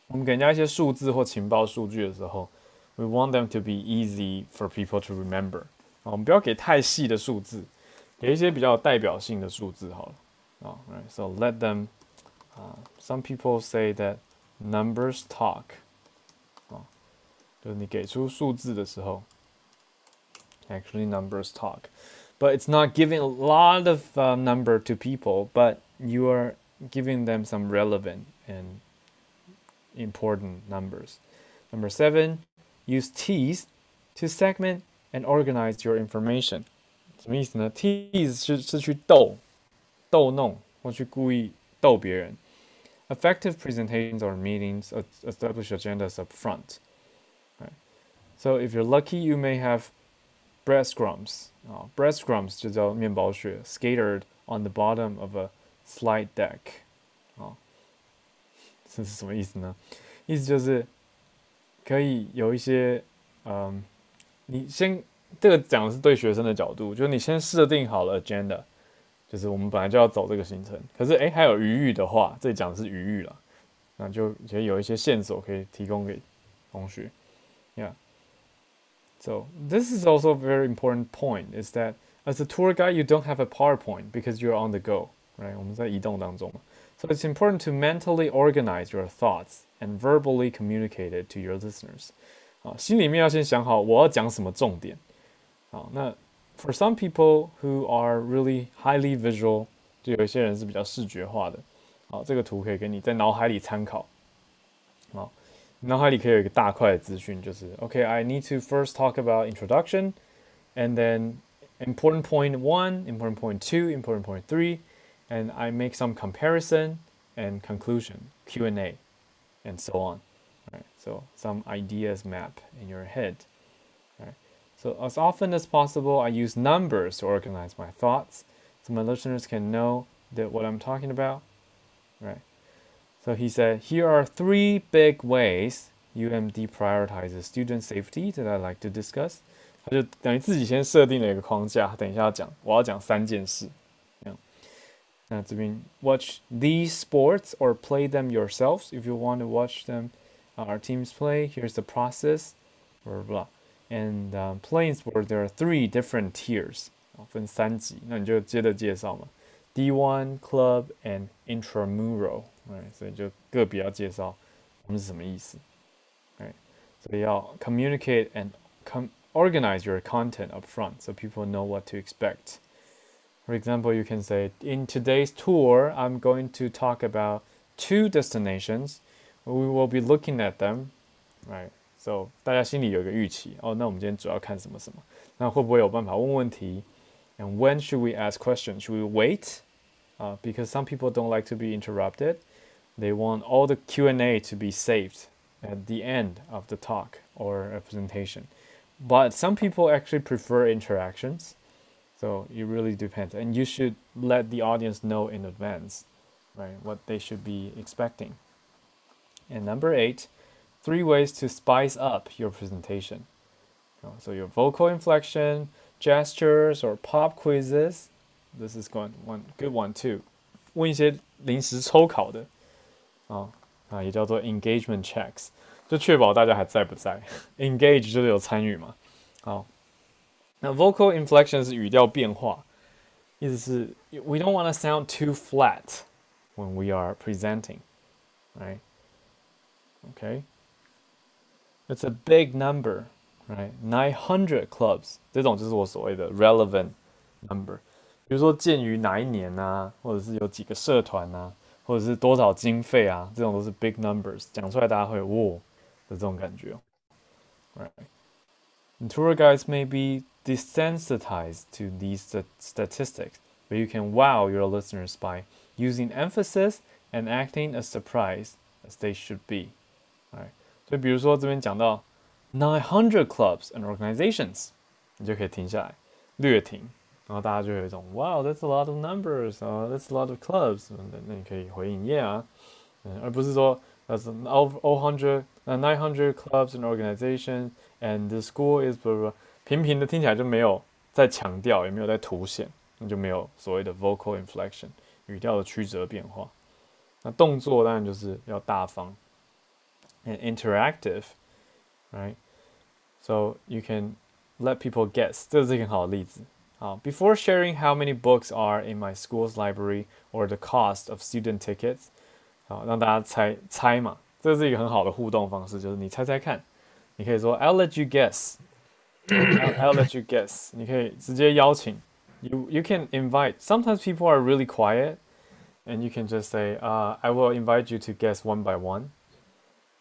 我们给人家一些数字或情报数据的时候 ，we want them to be easy for people to remember. 我们不要给太细的数字，给一些比较有代表性的数字好了。Right, so let them. Some people say that numbers talk. 就是你给出数字的时候 ，actually numbers talk, but it's not giving a lot of number to people, but you are giving them some relevant and important numbers. Number 7, use tease to segment and organize your information. 什么意思呢 ？tease 是去逗弄或去故意逗别人。Effective presentations or meetings establish agendas up front. Right. So if you're lucky, you may have breadcrumbs. Breadcrumbs 就叫面包屑 scattered on the bottom of a slide deck. 这是什么意思呢？意思就是可以有一些你先这个讲的是对学生的角度，就是你先设定好了 agenda。就是我们本来就要走这个行程，可是还有余裕的话，这里讲的是余裕啦，那就可以有一些线索可以提供给同学。Yeah. So this is also a very important point is that as a tour guide, you don't have a PowerPoint because you're on the go, right? 我们在移动当中嘛。So it's important to mentally organize your thoughts and verbally communicate it to your listeners. 心里面要先想好我要讲什么重点。那For some people who are really highly visual， 就有一些人是比较视觉化的。这个图可以给你在脑海里参考。脑海里可以有一个大块的资讯，就是 I need to first talk about introduction, and then important point 1, important point 2, important point 3, and I make some comparison and conclusion, Q&A, and so on. Right? So some ideas map in your head. So as often as possible, I use numbers to organize my thoughts, so my listeners can know what I'm talking about. Right. So he said, here are 3 big ways UMD prioritizes student safety that I like to discuss. 他就等于自己先设定了一个框架，等一下我要讲3件事。那这边 watch these sports or play them yourselves if you want to watch them. Our teams play. Here's the process. Blah blah. And playing sport, there are 3 different tiers. 分3级，那你就接着介绍嘛。D1, club, and intramural. Right, 所以就个别要介绍我们是什么意思。Right, 所以要 communicate and organize your content up front so people know what to expect. For example, you can say, in today's tour, I'm going to talk about 2 destinations. We will be looking at them. Right. So 大家心里有一个预期那我们今天主要看什么什么，那会不会有办法问问题 ？And when should we ask questions? Should we wait? Because some people don't like to be interrupted. They want all the Q&A to be saved at the end of the talk or a presentation. But some people actually prefer interactions. So it really depends. And you should let the audience know in advance, right, what they should be expecting. And number 8, 3 ways to spice up your presentation. So your vocal inflection, gestures, or pop quizzes. This is one good one too. 问一些临时抽考的也叫做 engagement checks， 就确保大家还在不在。Engage 就是有参与嘛。那 vocal inflection 是语调变化，意思是 we don't want to sound too flat when we are presenting, right? Okay. It's a big number, right? 900 clubs 这种就是我所谓的 relevant number。比如说鉴于哪一年啊，或者是有几个社团啊，或者是多少经费啊，这种都是 big numbers， 讲出来大家会哇的这种感觉。Right. And tour guides may be desensitized to these statistics, but you can wow your listeners by using emphasis and acting as surprised as they should be. Right. 所以比如说这边讲到900 clubs and organizations， 你就可以停下来，略停然后大家就有一种 Wow, that's a lot of numbers, that's a lot of clubs，那你可以回应 Yeah 啊，而不是说 That's nine hundred clubs and organizations, and the school is blah blah，平平的听起来就没有在强调，也没有在凸显，那就没有所谓的 vocal inflection 语调的曲折变化。那动作当然就是要大方 and interactive, right? So you can let people guess. 这是一个很好的例子。好，Before sharing how many books are in my school's library or the cost of student tickets， 好，让大家猜嘛。这是一个很好的互动方式，就是你猜猜看。你可以说 I'll let you guess. I'll let you guess. 你可以直接邀请。You can invite. Sometimes people are really quiet, and you can just say, I will invite you to guess one by one.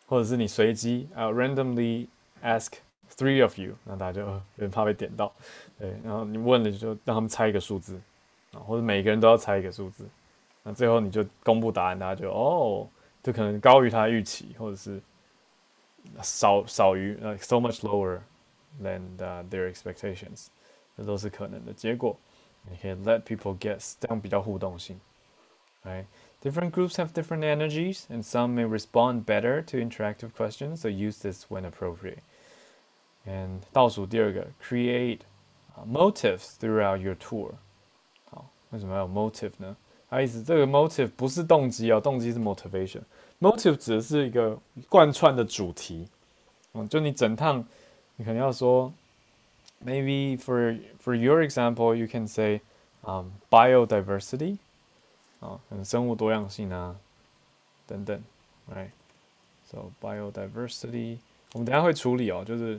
或者是你随机randomly ask 3 of you， 那大家就有点怕被点到，对，然后你问了就让他们猜一个数字，或者每个人都要猜一个数字，那最后你就公布答案，大家就就可能高于他的预期，或者是少于so much lower than their expectations， 这都是可能的结果。你可以 let people guess， 这样比较互动性。Right? Different groups have different energies, and some may respond better to interactive questions, so use this when appropriate. And 倒数第二个 create motives throughout your tour. 好，为什么要有 motive 呢？它意思这个 motive 不是动机哦，动机是 motivation。motive 指的是一个贯穿的主题。就你整趟，你可能要说 ，maybe for your example, you can say biodiversity. 可能生物多样性啊，等等 ，right? So biodiversity， 我们等一下会处理哦，就是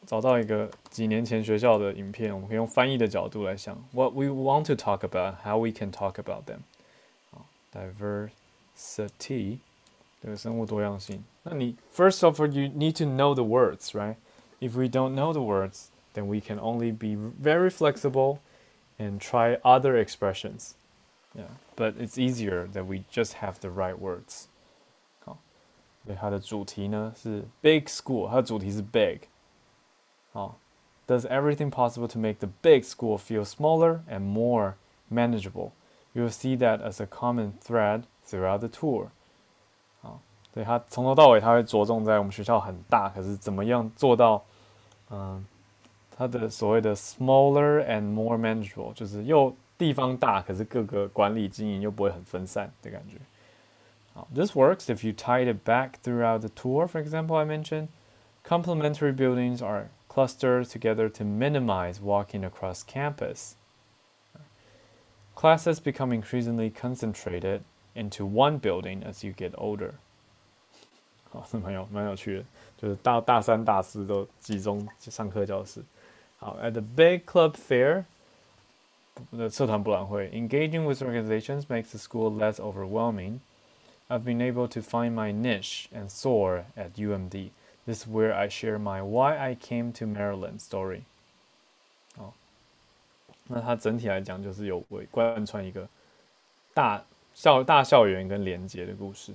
找到一个几年前学校的影片，我们可以用翻译的角度来想 ，what we want to talk about, how we can talk about them. Diversity， 这个生物多样性。那你 first of all you need to know the words, right? If we don't know the words, then we can only be very flexible and try other expressions. Yeah, but it's easier that we just have the right words. 好，所以它的主题呢是 big school， 它的主题是 big。好 ，does everything possible to make the big school feel smaller and more manageable. You will see that as a common thread throughout the tour. 好，所以它从头到尾它会着重在我们学校很大，可是怎么样做到，它的所谓的 smaller and more manageable， 就是又地方大，可是各个管理经营又不会很分散的感觉。This works if you tie it back throughout the tour. For example, I mentioned complementary buildings are clustered together to minimize walking across campus. Classes become increasingly concentrated into one building as you get older. 好，是蛮有趣的，就是大三、大四都集中上课教室。好 ，at the big club fair. 的社团博览会 engaging with organizations makes the school less overwhelming. I've been able to find my niche and soar at UMD. This is where I share my why I came to Maryland story. 好，那它整体来讲就是有贯穿一个大校园跟连结的故事。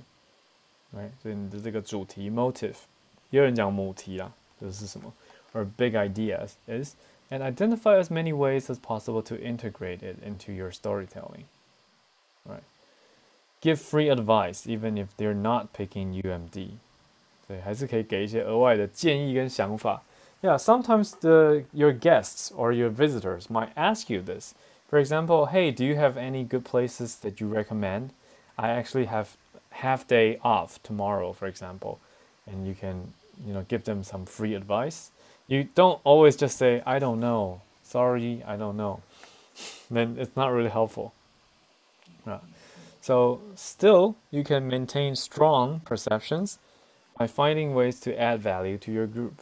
Right? 所以你的这个主题 motive， 也有人讲母题啦，这是什么？ Or big ideas is and identify as many ways as possible to integrate it into your storytelling. Right? Give free advice even if they're not picking UMD. 对，还是可以给一些额外的建议跟想法。Yeah, sometimes your guests or your visitors might ask you this. For example, hey, do you have any good places that you recommend? I actually have half day off tomorrow, for example, and you can, give them some free advice. You don't always just say, I don't know. Sorry, I don't know. Then it's not really helpful. So still, you can maintain strong perceptions by finding ways to add value to your group.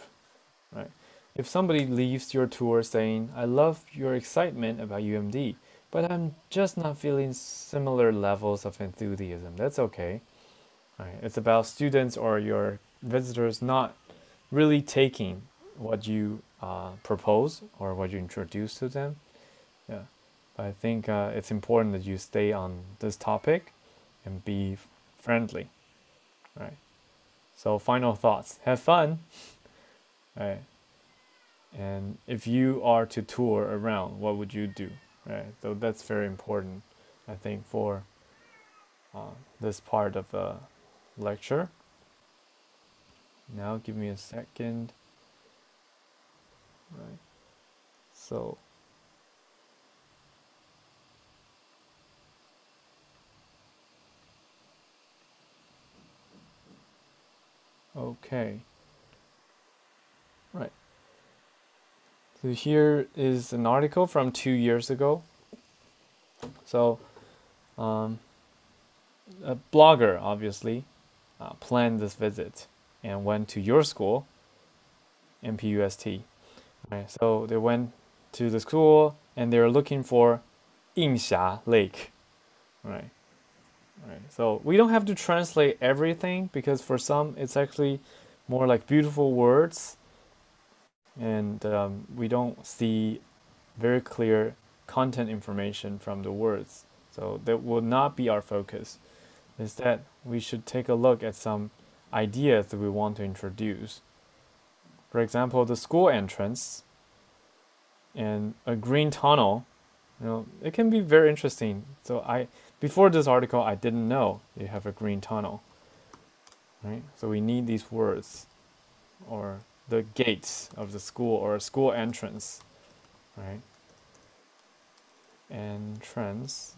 Right? If somebody leaves your tour saying, I love your excitement about UMD, but I'm just not feeling similar levels of enthusiasm, that's okay. Right? It's about students or your visitors not really taking what you propose or what you introduce to them. Yeah, but I think it's important that you stay on this topic and be friendly. Right. So final thoughts: have fun. Right. And if you are to tour around, what would you do? Right. So that's very important, I think, for this part of the lecture. Now, give me a second. Right. So. Okay. Right. So here is an article from 2 years ago. So, a blogger obviously planned this visit and went to your school, MPUST. Right. So they went to the school and they were looking for Yingxia Lake. Right. Right. So we don't have to translate everything because for some it's actually more like beautiful words, and we don't see very clear content information from the words. So that will not be our focus. Instead, we should take a look at some ideas that we want to introduce. For example, the school entrance and a green tunnel. It can be very interesting. So before this article, I didn't know you have a green tunnel. Right? So we need these words, or the gates of the school, or a school entrance. Right? Entrance.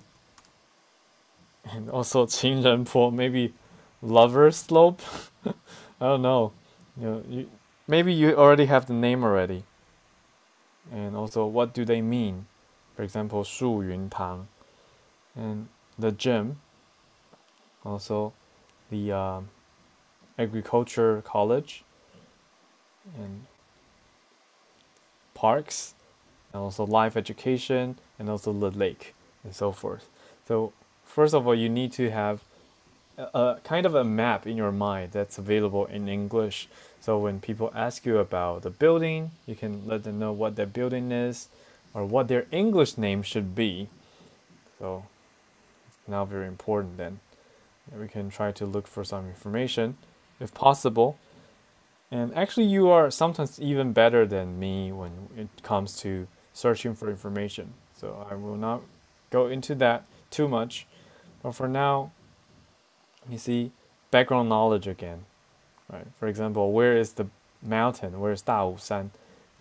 And also 情人坡, maybe lover slope. I don't know. Maybe you already have the name already. And also, what do they mean? For example, 树云堂. And the gym. Also, the agriculture college. And parks. And also life education. And also the lake. And so forth. So, first of all, you need to have a kind of a map in your mind that's available in English. So when people ask you about the building, you can let them know what that building is or what their English name should be. So now very important then. We can try to look for some information if possible. And actually you are sometimes even better than me when it comes to searching for information. So I will not go into that too much. But for now, you see background knowledge again. Right? For example, where is the mountain? Where is Dawushan?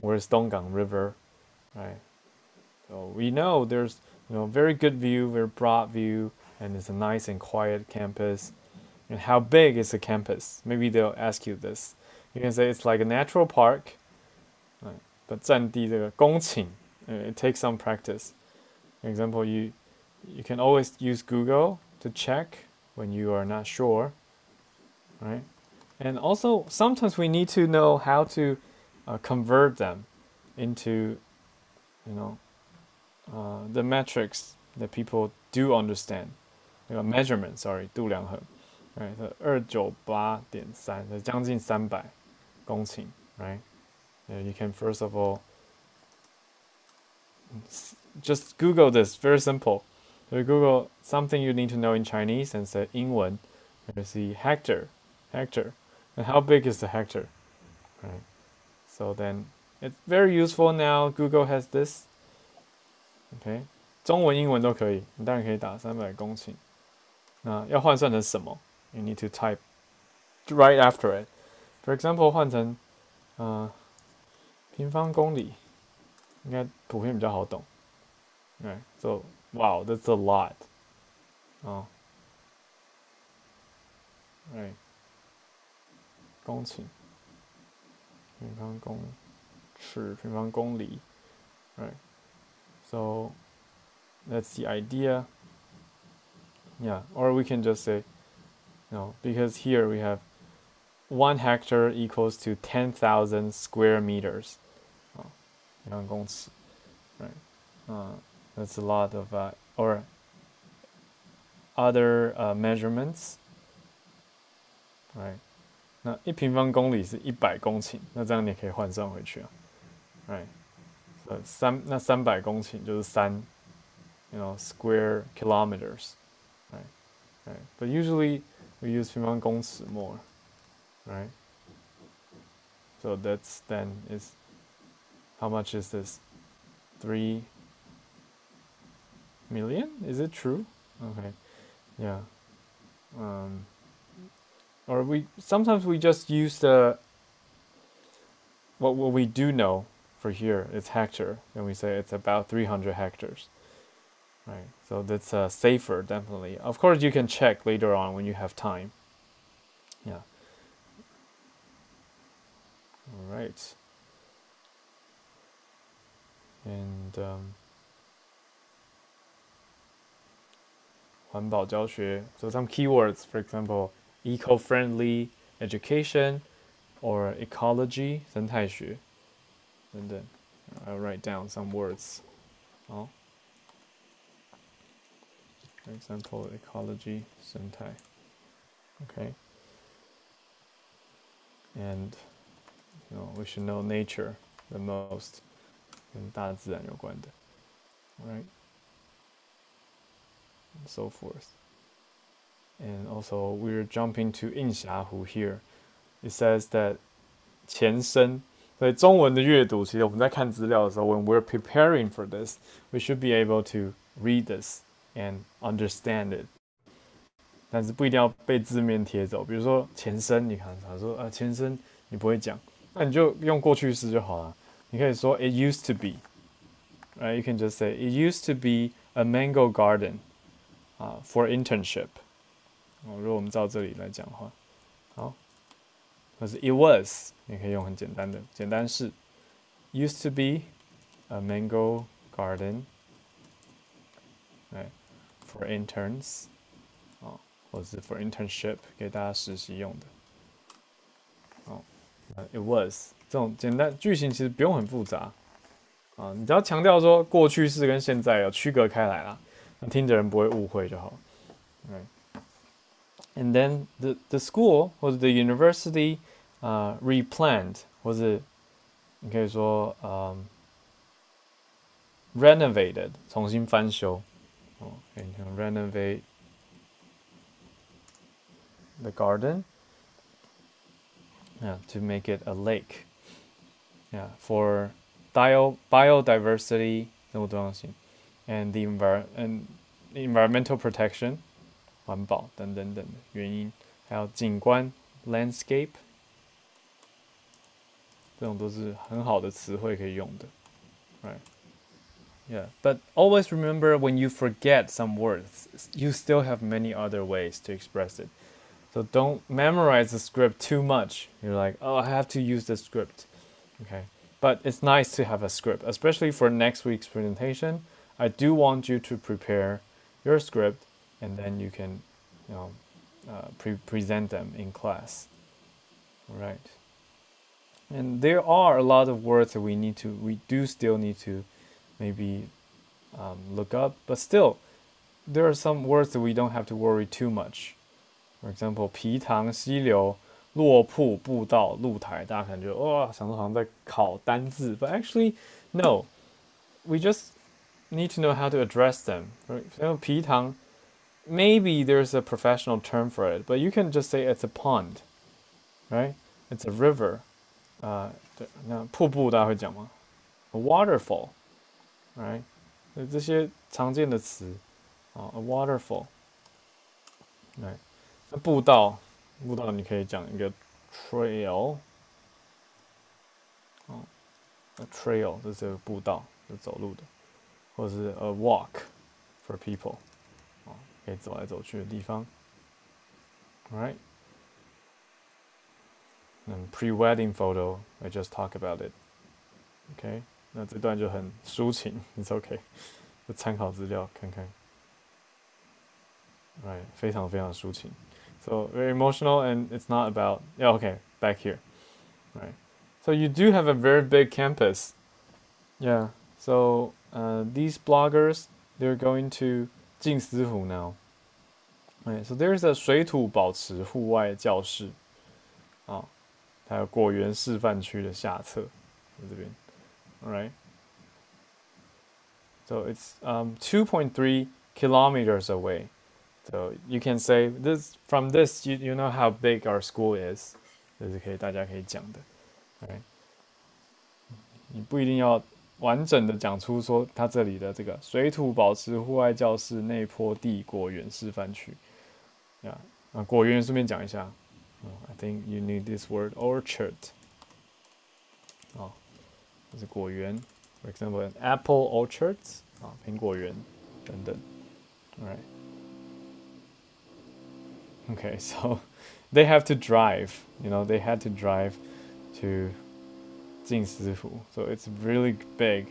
Where is Donggang River? Right? So we know there's very good view, very broad view, and it's a nice and quiet campus. And how big is the campus? Maybe they'll ask you this. You can say it's like a natural park, right? But 占地这个公顷, it takes some practice. For example, you can always use Google to check when you are not sure, right? And also, sometimes we need to know how to convert them into, the metrics that people do understand. Measurement, sorry, 度量衡, right? So 298.3, 将近300公顷, right? You can first of all just Google this, very simple. So you Google something you need to know in Chinese and say 英文, you see hectare. And how big is the hectare? Right. So then it's very useful now. Google has this. Okay. 中文、英文都可以，你当然可以打300公顷。那要换算成什么？ You need to type right after it. For example, 换成平方公里，应该普遍比较好懂。Right. So wow, that's a lot. Right. 公顷，平方公尺，平方公里。Right. So that's the idea. Yeah, or we can just say, because here we have 1 hectare equals to 10,000 square meters. 平方公尺. Right. That's a lot of, or other measurements. Right. 那1平方公里是100公顷，那这样你可以换算回去啊。Right. 那300公顷就是3 square kilometers. Right. But usually we use 平方公尺 more. Right. So that's then is How much is this? 3 million? Is it true? Okay, yeah. Or sometimes we just use the what we do know for here. It's hectare, and we say it's about 300 hectares. Right, so that's safer, definitely. Of course, you can check later on when you have time. Yeah. All right. And 环保教学. So some keywords, for example, eco-friendly education or ecology, 生态学. And then I'll write down some words. Oh. For example, ecology, 生态. Okay. And we should know nature the most. 跟大自然有关的. Right? And so forth. And also, we're jumping to 映霞湖 here. It says that 前身. 所以中文的阅读，其实我们在看资料的时候 when we're preparing for this, we should be able to read this and understand it. 但是不一定要被字面贴走。比如说前身，你看他说前身你不会讲，那你就用过去式就好了。你可以说 it used to be, right? You can just say it used to be a mango garden, for internship. 如果我们照这里来讲的话，好，或是 it was， 你可以用很简单的简单式 used to be a mango garden, right? For interns, 或是 for internship 给大家实习用的。It was 这种简单句型其实不用很复杂啊，你只要强调说过去式跟现在有区隔开来啦，那听的人不会误会就好。Right. And then the school 或者 the university replanned 或者你可以说renovated 重新翻修可以用 renovate the garden. Yeah, to make it a lake. Yeah, for biodiversity 生物多样性 and the environmental protection 环保等等等的原因，还有景观 landscape 这种都是很好的词汇可以用的 right? Yeah, but always remember when you forget some words, you still have many other ways to express it. So don't memorize the script too much. You're like, oh, I have to use the script. Okay. But it's nice to have a script, especially for next week's presentation. I do want you to prepare your script and then you can, present them in class. All right. And there are a lot of words that we do still need to maybe look up, but still, there are some words that we don't have to worry too much. For example, 皮塘溪流落瀑步道露台，大家可能觉得哇，想说好像在考单字 but actually no, we just need to know how to address them. For example, 皮塘 maybe there's a professional term for it, but you can just say it's a pond, right? It's a river. 那瀑布大家会讲吗？ A waterfall, right? 这些常见的词a waterfall, right? 那步道你可以讲一个 trail, a trail 这是步道，是走路的，或者是 a walk for people, 可以走来走去的地方。Alright. And pre-wedding photo, I just talk about it. Okay. 那这段就很抒情 ，It's okay. 就参考资料看看。Right. 非常非常抒情。So very emotional, and it's not about. Yeah, okay, back here, right? So you do have a very big campus, yeah. So these bloggers, they're going to 静思湖 now, right? So there's a 水土保持户外教室，还有果园示范区的下册，在这边 ，alright. So it's 2.3 kilometers away. So you can say this from this you know how big our school is. 这是大家可以讲的 ，right? 你不一定要完整的讲出说它这里的这个水土保持户外教室内坡地果园示范区呀。果园顺便讲一下，I think you need this word orchard。这是果园 ，for example an apple orchards 苹果园等等。All right. Okay, so they have to drive. They had to drive to 进思湖, so it's really big.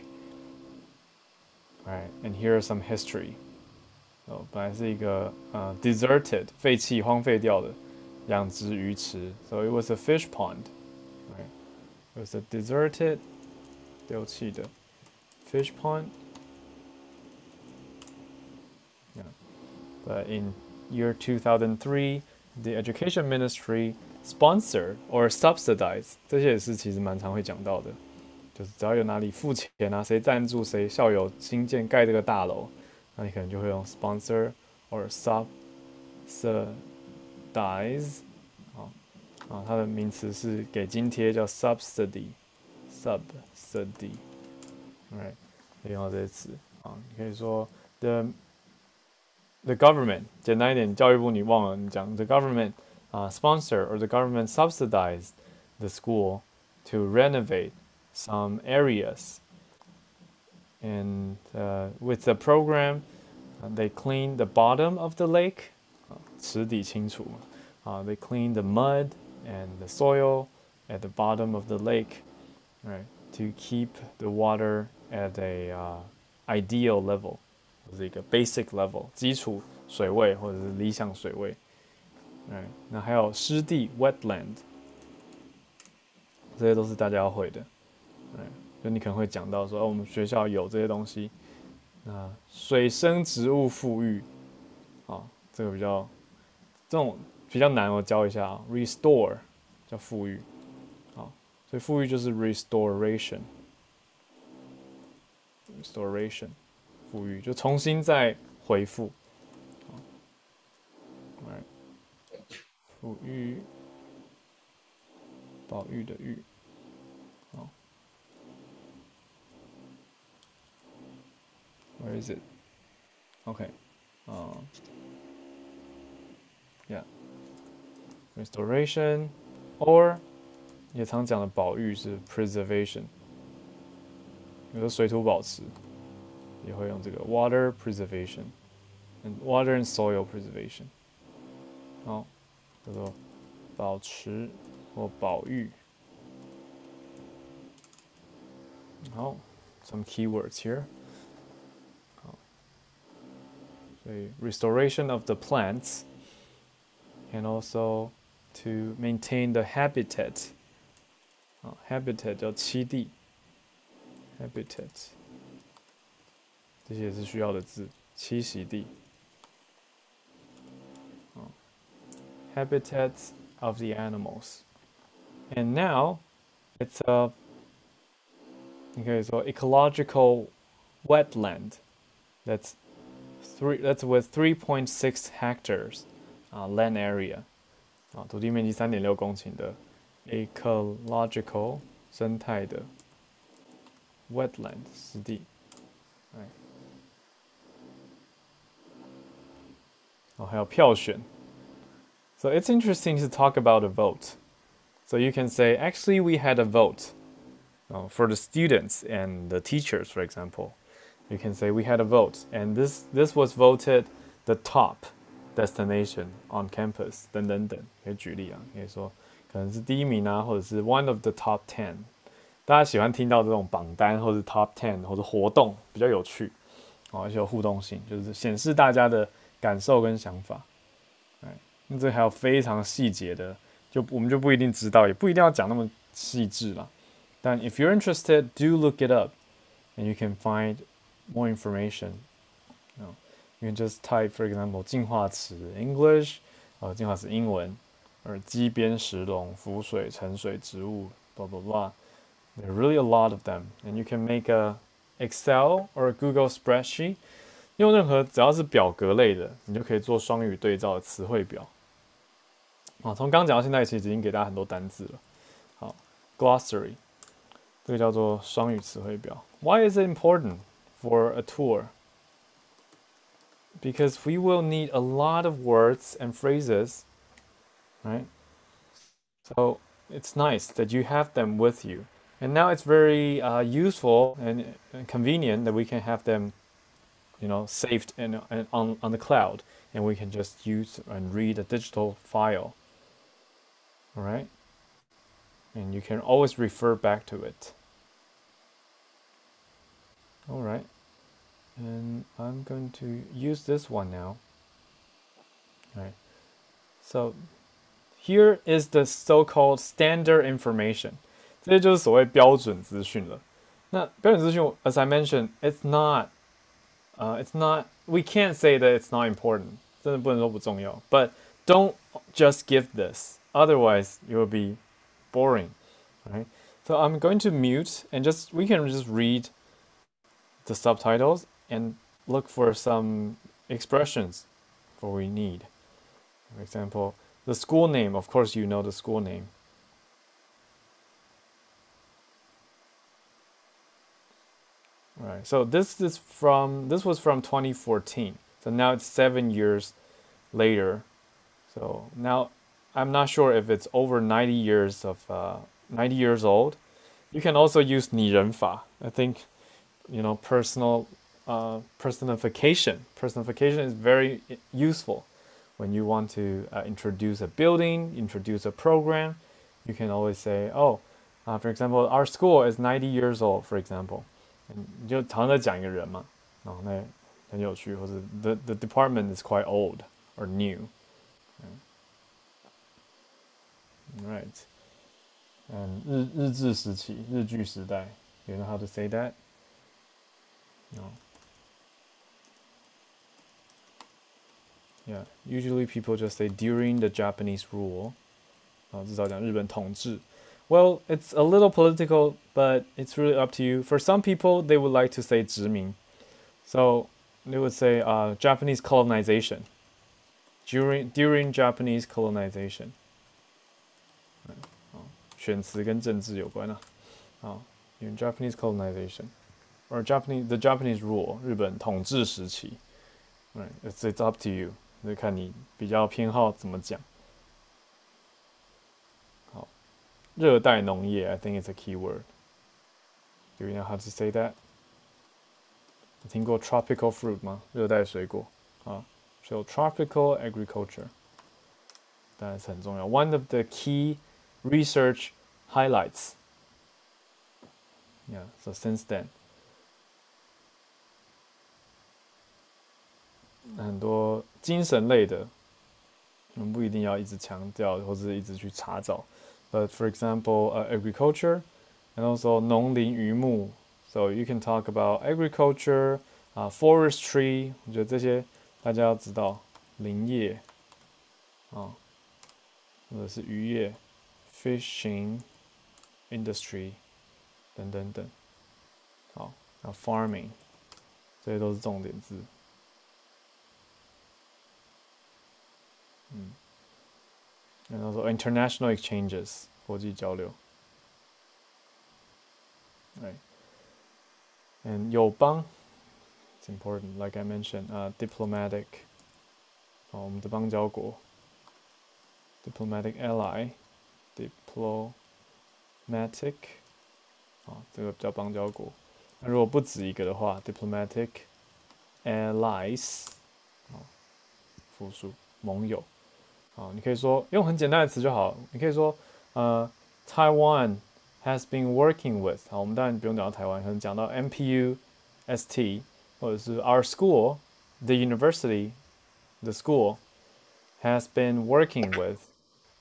All right, and here are some history. 本来是一个deserted 废弃荒废掉的养殖鱼池 ，so it was a fish pond. Right, it was a deserted 丢弃的 fish pond. Yeah, but in year 2003, the Education Ministry sponsor or subsidize 这些也是其实蛮常会讲到的，就是只要有哪里付钱啊，谁赞助谁校友新建盖这个大楼，那你可能就会用 sponsor or subsidize 它的名词是给津贴叫 subsidy， right， 可以用到这些词你可以说 the government 简单一点，教育部你忘了你讲 the government sponsor or the government subsidized the school to renovate some areas. And with the program, they clean the bottom of the lake. 池底清除they clean the mud and the soil at the bottom of the lake, right, to keep the water at a ideal level. 是一个 basic level 基础水位或者是理想水位。那还有湿地 wetland， 这些都是大家要会的。就你可能会讲到说，我们学校有这些东西。那水生植物富裕，这个这种比较难，我教一下restore 叫富裕，所以富裕就是 restoration， 富裕就重新再恢复。富裕，宝玉的玉，Where is it? Okay. Yeah. Restoration, or 也常讲的保育是 preservation， 有的水土保持也会用这个 water preservation and water and soil preservation。叫做保持或保育。好 ，some keywords here。所以 restoration of the plants, and also to maintain the habitat. Habitat 叫栖地 ，habitat 这些也是需要的字，栖息地。Habitats of the animals. And now it's you can say ecological wetland. That's with 3.6 hectares land area. 土地面积3.6公顷的 ecological 生态的 wetland 湿地。还有票选。So it's interesting to talk about a vote. So you can say, actually, we had a vote for the students and the teachers, for example. You can say we had a vote, and this was voted the top destination on campus. 等等等，可以举例可以说可能是第一名或者是 one of the top 10。大家喜欢听到这种榜单或者 top 10或者活动比较有趣而且有互动性，就是显示大家的感受跟想法。那这还有非常细节的，我们就不一定知道，也不一定要讲那么细致啦。但 if you're interested, do look it up, and you can find more information. You can just type, for example, 净化池 English, 净化池英文，基边石龙、浮水、沉水植物 ，blah blah blah. There are really a lot of them, and you can make a Excel or a Google spreadsheet. 用任何只要是表格类的，你就可以做双语对照的词汇表。从刚讲到现在，其实已经给大家很多单字了。好 ，glossary，这个叫做双语词汇表。Why is it important for a tour? Because we will need a lot of words and phrases, right? So it's nice that you have them with you. And now it's very useful and convenient that we can have them, saved on the cloud, and we can just use and read a digital file. All right, and you can always refer back to it. All right, and I'm going to use this one now. All right, so here is the so-called standard information. 这些就是所谓标准资讯了。那标准资讯 as I mentioned, it's not, we can't say that it's not important. 真的不能说不重要。But don't just give this, otherwise it will be boring. Right? So I'm going to mute and we can just read the subtitles and look for some expressions for we need. For example, the school name, of course you know the school name. Right. So this was from 2014. So now it's 7 years later. So now I'm not sure if it's over 90 years old. You can also use 拟人法. I think, personification. Personification is very useful when you want to introduce a building, introduce a program. You can always say, for example, our school is 90 years old, for example. 你就常常讲一个人嘛，那很有趣，或者 the department is quite old or new. Right. And 日治时期，日据时代 you know how to say that? No. Yeah, usually people just say during the Japanese rule. 至少讲日本统治。Well, it's a little political, but it's really up to you. For some people, they would like to say 殖民. So they would say Japanese colonization. During Japanese colonization. 选词跟政治有关啊。During Japanese colonization. Or the Japanese rule, 日本统治时期. Right, it's up to you. 就看你比较偏好怎么讲。热带农业 I think it's a key word. Do you know how to say that? 你听过 tropical fruit 吗？热带水果So tropical agriculture 当然是很重要。One of the key research highlights. Yeah, so since then. 很多精神类的，我们不一定要一直强调，或者一直去查找。But for example, agriculture and also 农林渔牧. So you can talk about agriculture, forestry. 我觉得这些大家要知道，林业或者是渔业 ，fishing industry 等等等。那 farming 这些都是重点字。And also international exchanges, 国际交流。Right. And 友邦 it's important, like I mentioned, diplomatic, 我们的邦交国 diplomatic ally, diplomatic, 这个叫邦交国。那如果不止一个的话 diplomatic allies, 复数盟友。你可以说用很简单的词就好。你可以说Taiwan has been working with. 我们当然不用讲到台湾，可能讲到 MPUST 或者是 our school, the university, the school has been working with.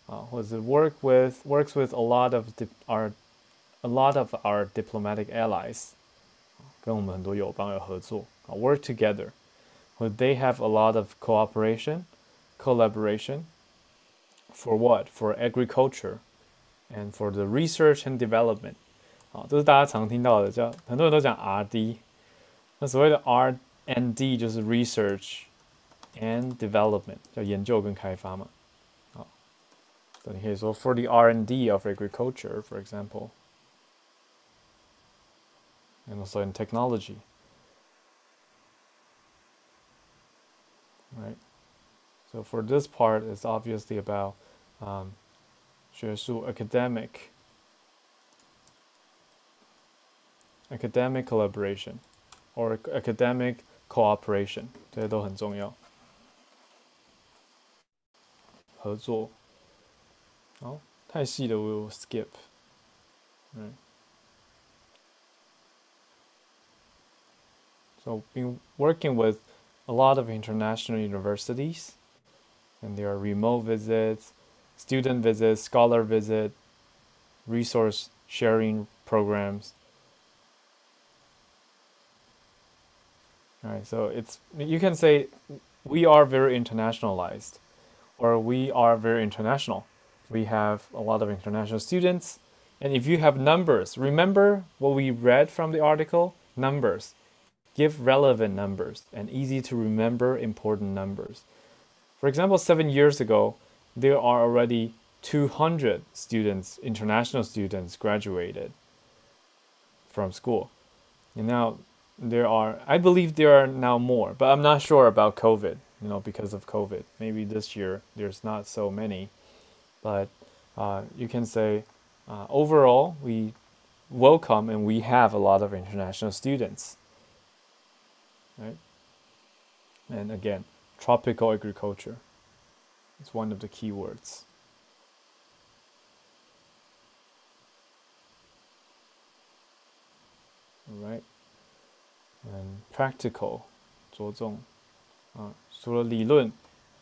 或者是 works with a lot of our diplomatic allies. 跟我们很多友邦有合作。work together. They have a lot of collaboration. For what? For agriculture and for the research and development. 这是大家常听到的，很多人都讲 R&D。那所谓的 R&D 就是 research and development， 叫研究跟开发嘛。所以你可以说 for the R&D of agriculture, for example. and also in technology. Right? So for this part, it's obviously about 学术 academic collaboration or academic cooperation， 这些都很重要。合作，好，太细的 we'll skip。Right. So been working with a lot of international universities, and there are remote visits, student visits, scholar visit, resource sharing programs. All right, so you can say we are very internationalized, or we are very international. We have a lot of international students, and if you have numbers, remember what we read from the article? Numbers. Give relevant numbers and easy to remember important numbers. For example, 7 years ago, there are already 200 students, international students, graduated from school. And now I believe there are now more, but I'm not sure about COVID, because of COVID. Maybe this year there's not so many, but you can say overall, we welcome and we have a lot of international students. Right? And again, tropical agriculture is one of the key words. All right. And practical 着重除了理论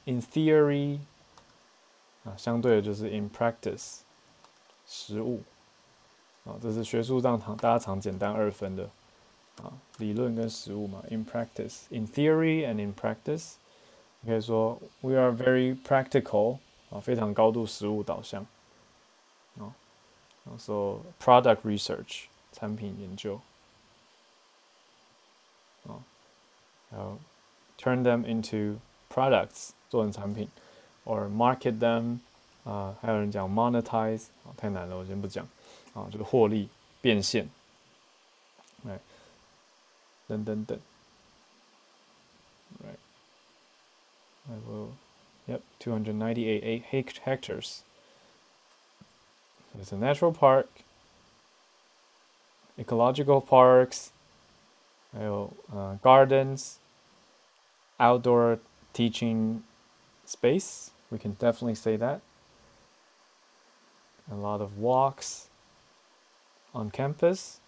in theory 相对的就是 in practice 实务这是学术上大家常简单二分的理论跟实务嘛 in practice in theory and in practice 你可以说 we are very practical 非常高度实务导向so product research 产品研究turn them into products 做成产品 or market them 还有人讲 monetize 太难了我先不讲就是获利变现等等等 right I will yep 298 hectares it's a natural park ecological parks 还有gardens outdoor teaching space we can definitely say that a lot of walks on campus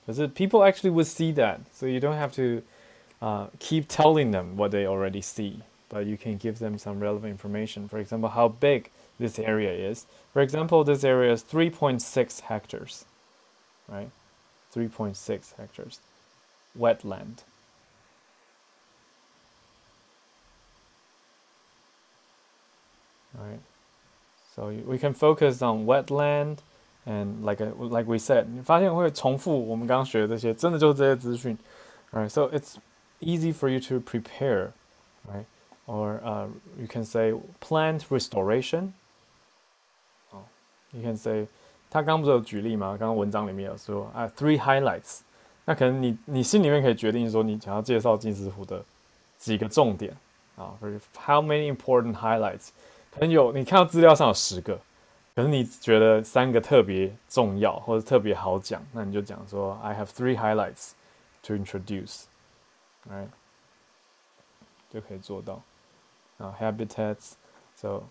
because people actually would see that so you don't have to keep telling them what they already see but you can give them some relevant information for example how big this area is for example this area is 3.6 hectares right 3.6 hectares wetland right so we can focus on wetland and like we said 你发现会重复我们刚刚学的这些真的就是这些资讯 alright so it's easy for you to prepare right or you can say plant restoration you can say 他刚不是有举例吗刚刚文章里面有说three highlights 那可能你心里面可以决定说你想要介绍金石湖的几个重点for how many important highlights 可能你看到资料上有10个可是你觉得3个特别重要或者特别好讲那你就讲说 I have 3 highlights to introduce right 就可以做到habitats so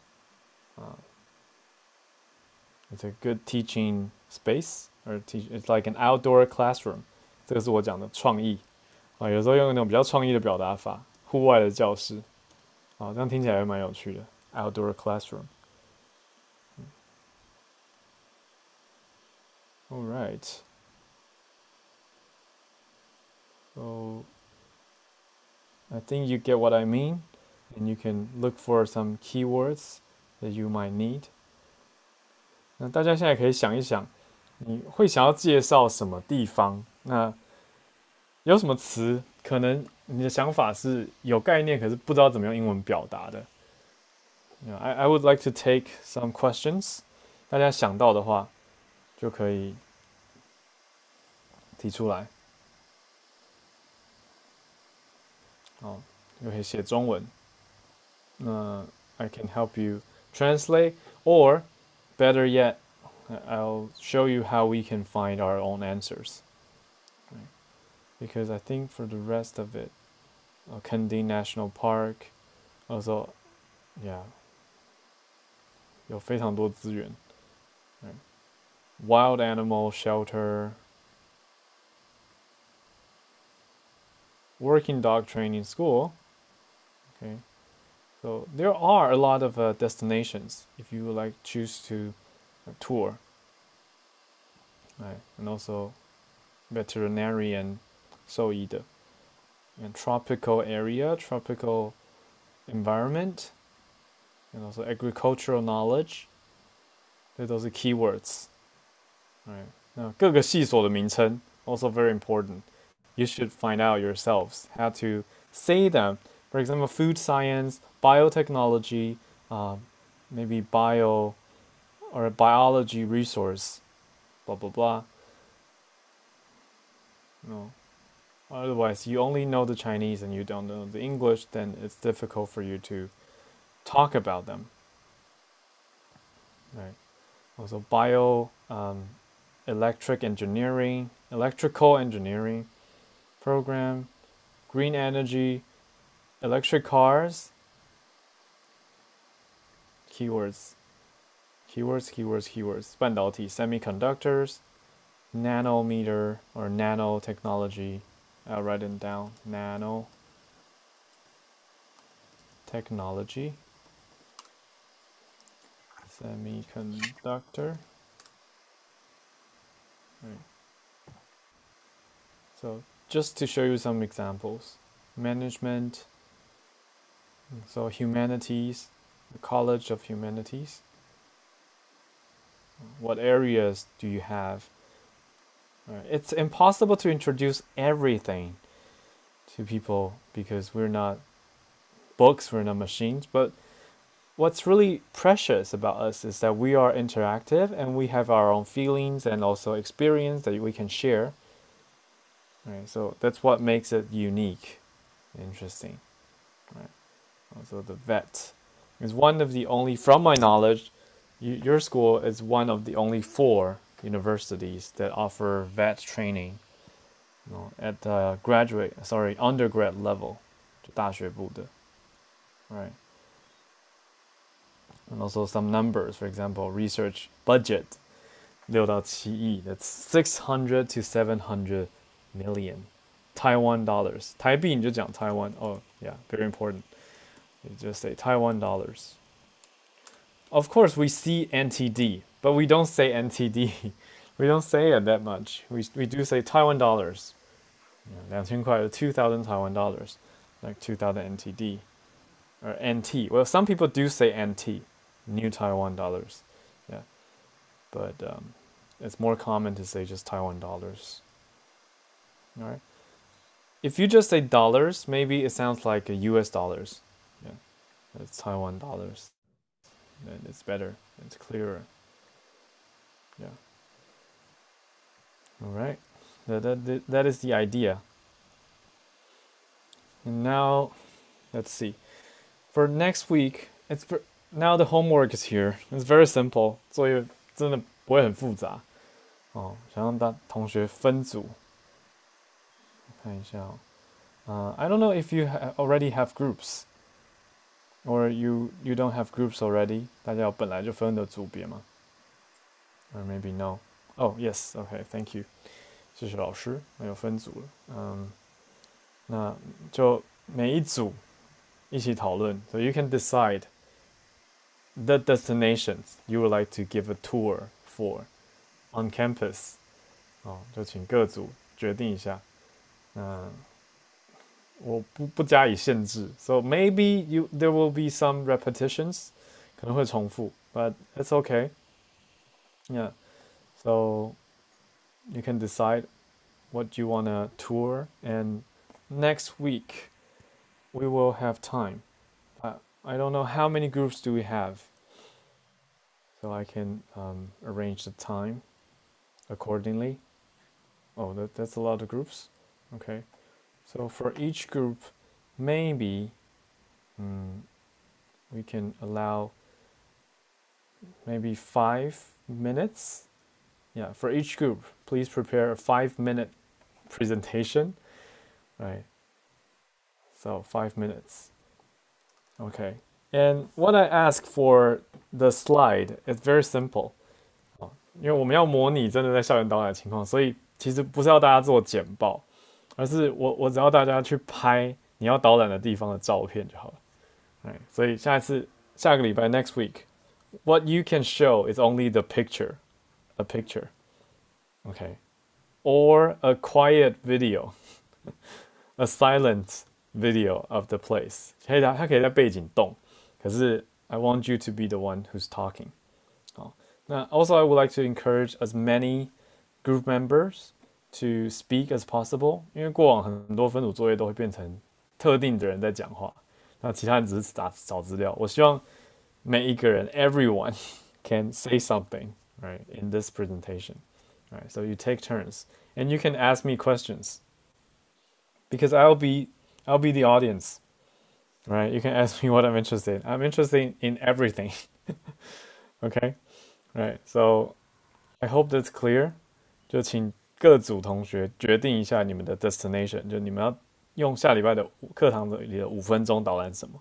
it's a good teaching space or it's like an outdoor classroom 这个是我讲的创意有时候用那种比较创意的表达法户外的教室这样听起来也蛮有趣的 outdoor classroom alright so I think you get what I mean and you can look for some keywords that you might need 那大家现在可以想一想你会想要介绍什么地方那有什么词可能你的想法是有概念可是不知道怎么用英文表达的I would like to take some questions 大家想到的话就可以提出来。哦，就可以写中文。那 I can help you translate, or better yet, I'll show you how we can find our own answers. Right? Because I think for the rest of it, Kending National Park, also, yeah, 有非常多资源。Right? Wild Animal Shelter, Working Dog Training School. Okay, so there are a lot of destinations if you would like choose to tour. Right, and also veterinarian 兽医的 and tropical area, tropical environment, and also agricultural knowledge. 这都是 keywords. Right. 那各个系所的名称 also very important. You should find out yourselves how to say them. For example, food science, biotechnology, maybe bio or biology resource, blah blah blah. No. Otherwise, you only know the Chinese and you don't know the English, then it's difficult for you to talk about them. Right. Also, electrical engineering program, green energy, electric cars. Keywords. 半导体 semiconductors, nanometer or nanotechnology. I'll write it down. Nano technology, semiconductor. Right. So just to show you some examples, management. So humanities, the College of Humanities. What areas do you have? It's impossible to introduce everything to people because we're not books, we're not machines. But what's really precious about us is that we are interactive and we have our own feelings and also experience that we can share. Right, so that's what makes it unique, interesting. Right. Also, the vet is one of the only, from my knowledge, your school is one of the only 4 universities that offer vet training, at the undergrad level, 就大学部的, right? And also some numbers, for example, research budget, 6到7亿, that's 600 to 700 million Taiwan dollars. 台币你就讲 Taiwan. Oh, yeah, very important. You just say Taiwan dollars. Of course, we see NTD, but we don't say NTD. We don't say it that much. We do say Taiwan dollars. 2000 块, 2,000 Taiwan dollars, like 2,000 NTD or NT. Well, some people do say NT, New Taiwan dollars. Yeah, but it's more common to say just Taiwan dollars. All right. If you just say dollars, maybe it sounds like a US dollars. Yeah, it's Taiwan dollars. Then it's better. It's clearer. Yeah. All right. That is the idea. And now, let's see. For next week, now the homework is here. It's very simple. 作业真的不会很复杂。想让同学分组。看一下哦。I don't know if you already have groups, or you don't have groups already. 大家本来就分的组别吗？ Or maybe no. Oh yes, okay, thank you. 谢谢老师，没有分组了。那就每一组一起讨论。So you can decide the destinations you would like to give a tour for on campus. 就请各组决定一下。我不加以限制。So maybe there will be some repetitions. 可能会重复 but it's okay. Yeah. So you can decide what you want to tour, and next week we will have time. I don't know how many groups do we have, so I can arrange the time accordingly. Oh, that's a lot of groups. Okay, so for each group, maybe we can allow maybe 5 minutes. Yeah, for each group, please prepare a 5-minute presentation. Right. So 5 minutes. Okay. And what I ask for the slide is very simple. 因为我们要模拟真的在校园导览的情况，所以其实不是要大家做简报，而是我只要大家去拍你要导览的地方的照片就好了。Right. 所以下个礼拜 next week, what you can show is only the picture, a picture, okay, or a quiet video, a silent video of the place. 它可以在背景动，可是 I want you to be the one who's talking. 好，那 also I would like to encourage as many group members to speak as possible. 因为过往很多分组作业都会变成特定的人在讲话，那其他人只是找资料。我希望每一个人 everyone can say something, right, in this presentation. Right, so you take turns and you can ask me questions because I'll be the audience, right? You can ask me what I'm interested in. I'm interested in everything. Okay, right. So I hope that's clear. 就请各组同学决定一下你们的 destination， 就你们要用下礼拜的课堂里的5分钟导览什么，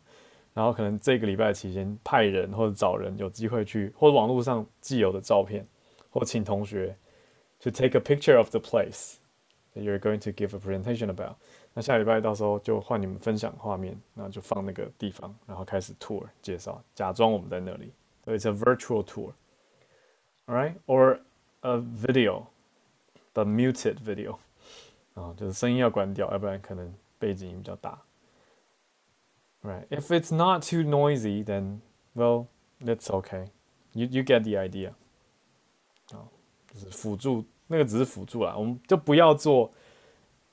然后可能这个礼拜期间派人或者找人有机会去，或者网络上既有的照片，或请同学 to take a picture of the place that you're going to give a presentation about。那下礼拜到时候就换你们分享画面，然后就放那个地方，然后开始 tour 介绍，假装我们在那里。So it's a virtual tour, all right? Or a video, but muted video， 就是声音要关掉，要不然可能背景音比较大。Right. If it's not too noisy, then well, that's okay. You get the idea. 就是辅助，那个只是辅助啦，我们就不要做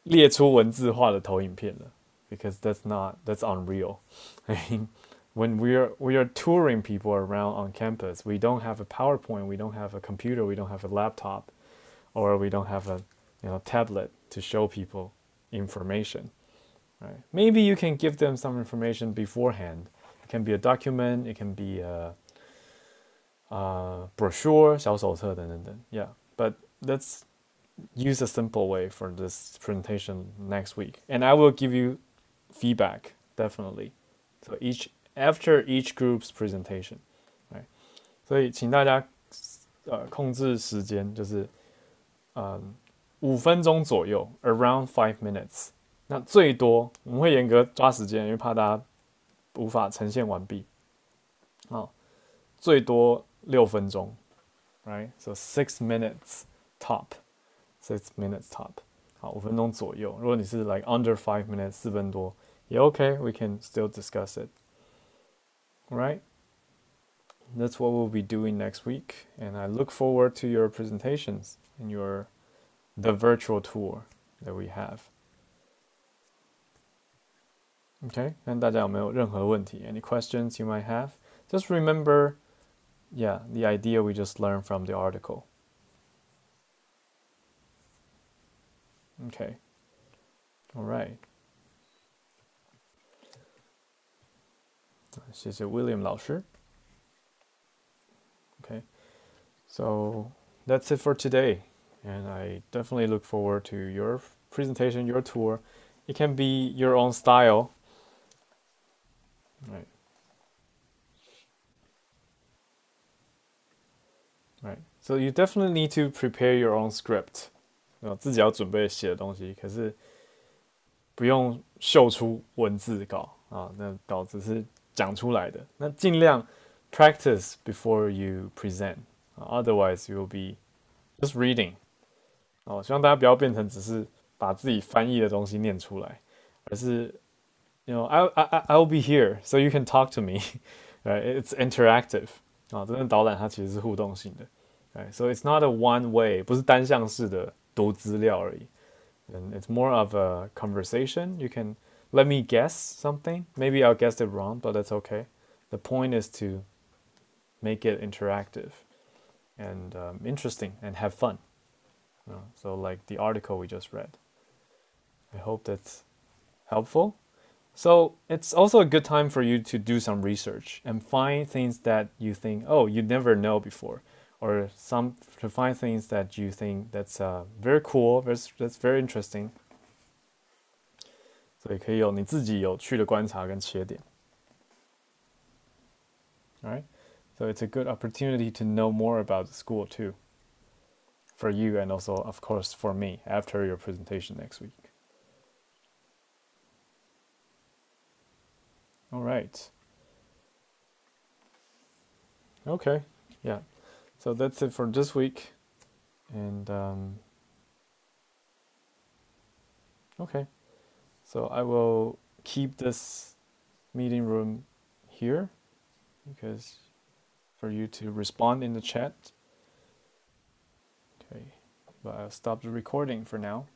列出文字化的投影片了 ，because that's unreal. I mean, when we are touring people around on campus, we don't have a PowerPoint, we don't have a computer, we don't have a laptop, or we don't have a tablet to show people information. Right. Maybe you can give them some information beforehand. It can be a document, it can be a brochure, 小手册等等等. Yeah, but let's use a simple way for this presentation next week. And I will give you feedback, definitely. So after each group's presentation. Right. 所以请大家控制时间，就是5分钟左右 ，around 5 minutes。那最多我们会严格抓时间，因为怕大家无法呈现完毕。最多6分钟 ，right? So 6 minutes top, 6 minutes top. 好，5分钟左右。如果你是 like under 5 minutes, 4分多，也 OK. We can still discuss it. Right? That's what we'll be doing next week, and I look forward to your presentations and the virtual tour that we have. Okay, 看大家有没有任何问题 Any questions you might have? Just remember, yeah, the idea we just learned from the article. Okay, all right. 谢谢 William 老师。Okay, so that's it for today, and I definitely look forward to your presentation, your tour. It can be your own style. Right. Right. So you definitely need to prepare your own script. 自己要准备写的东西，可是不用秀出文字稿啊，那稿只是讲出来的。那尽量 practice before you present. Otherwise, you will be just reading. 希望大家不要变成只是把自己翻译的东西念出来，而是I'll be here, so you can talk to me. Right? It's interactive. 真的导览它其实是互动性的。Right? So it's not a one way, 不是单向式的读资料而已。And it's more of a conversation. You can let me guess something. Maybe I'll guess it wrong, but that's okay. The point is to make it interactive and interesting and have fun. So like the article we just read. I hope that's helpful. So it's also a good time for you to do some research and find things that you think, oh, you never know before, or some to find things that you think that's very cool, that's very interesting. 所以可以有你自己有趣的观察跟切点。All right, so it's a good opportunity to know more about the school too, for you and also, of course, for me after your presentation next week. All right. Okay, yeah. So that's it for this week. And okay. So I will keep this meeting room here because for you to respond in the chat. Okay. But I'll stop the recording for now.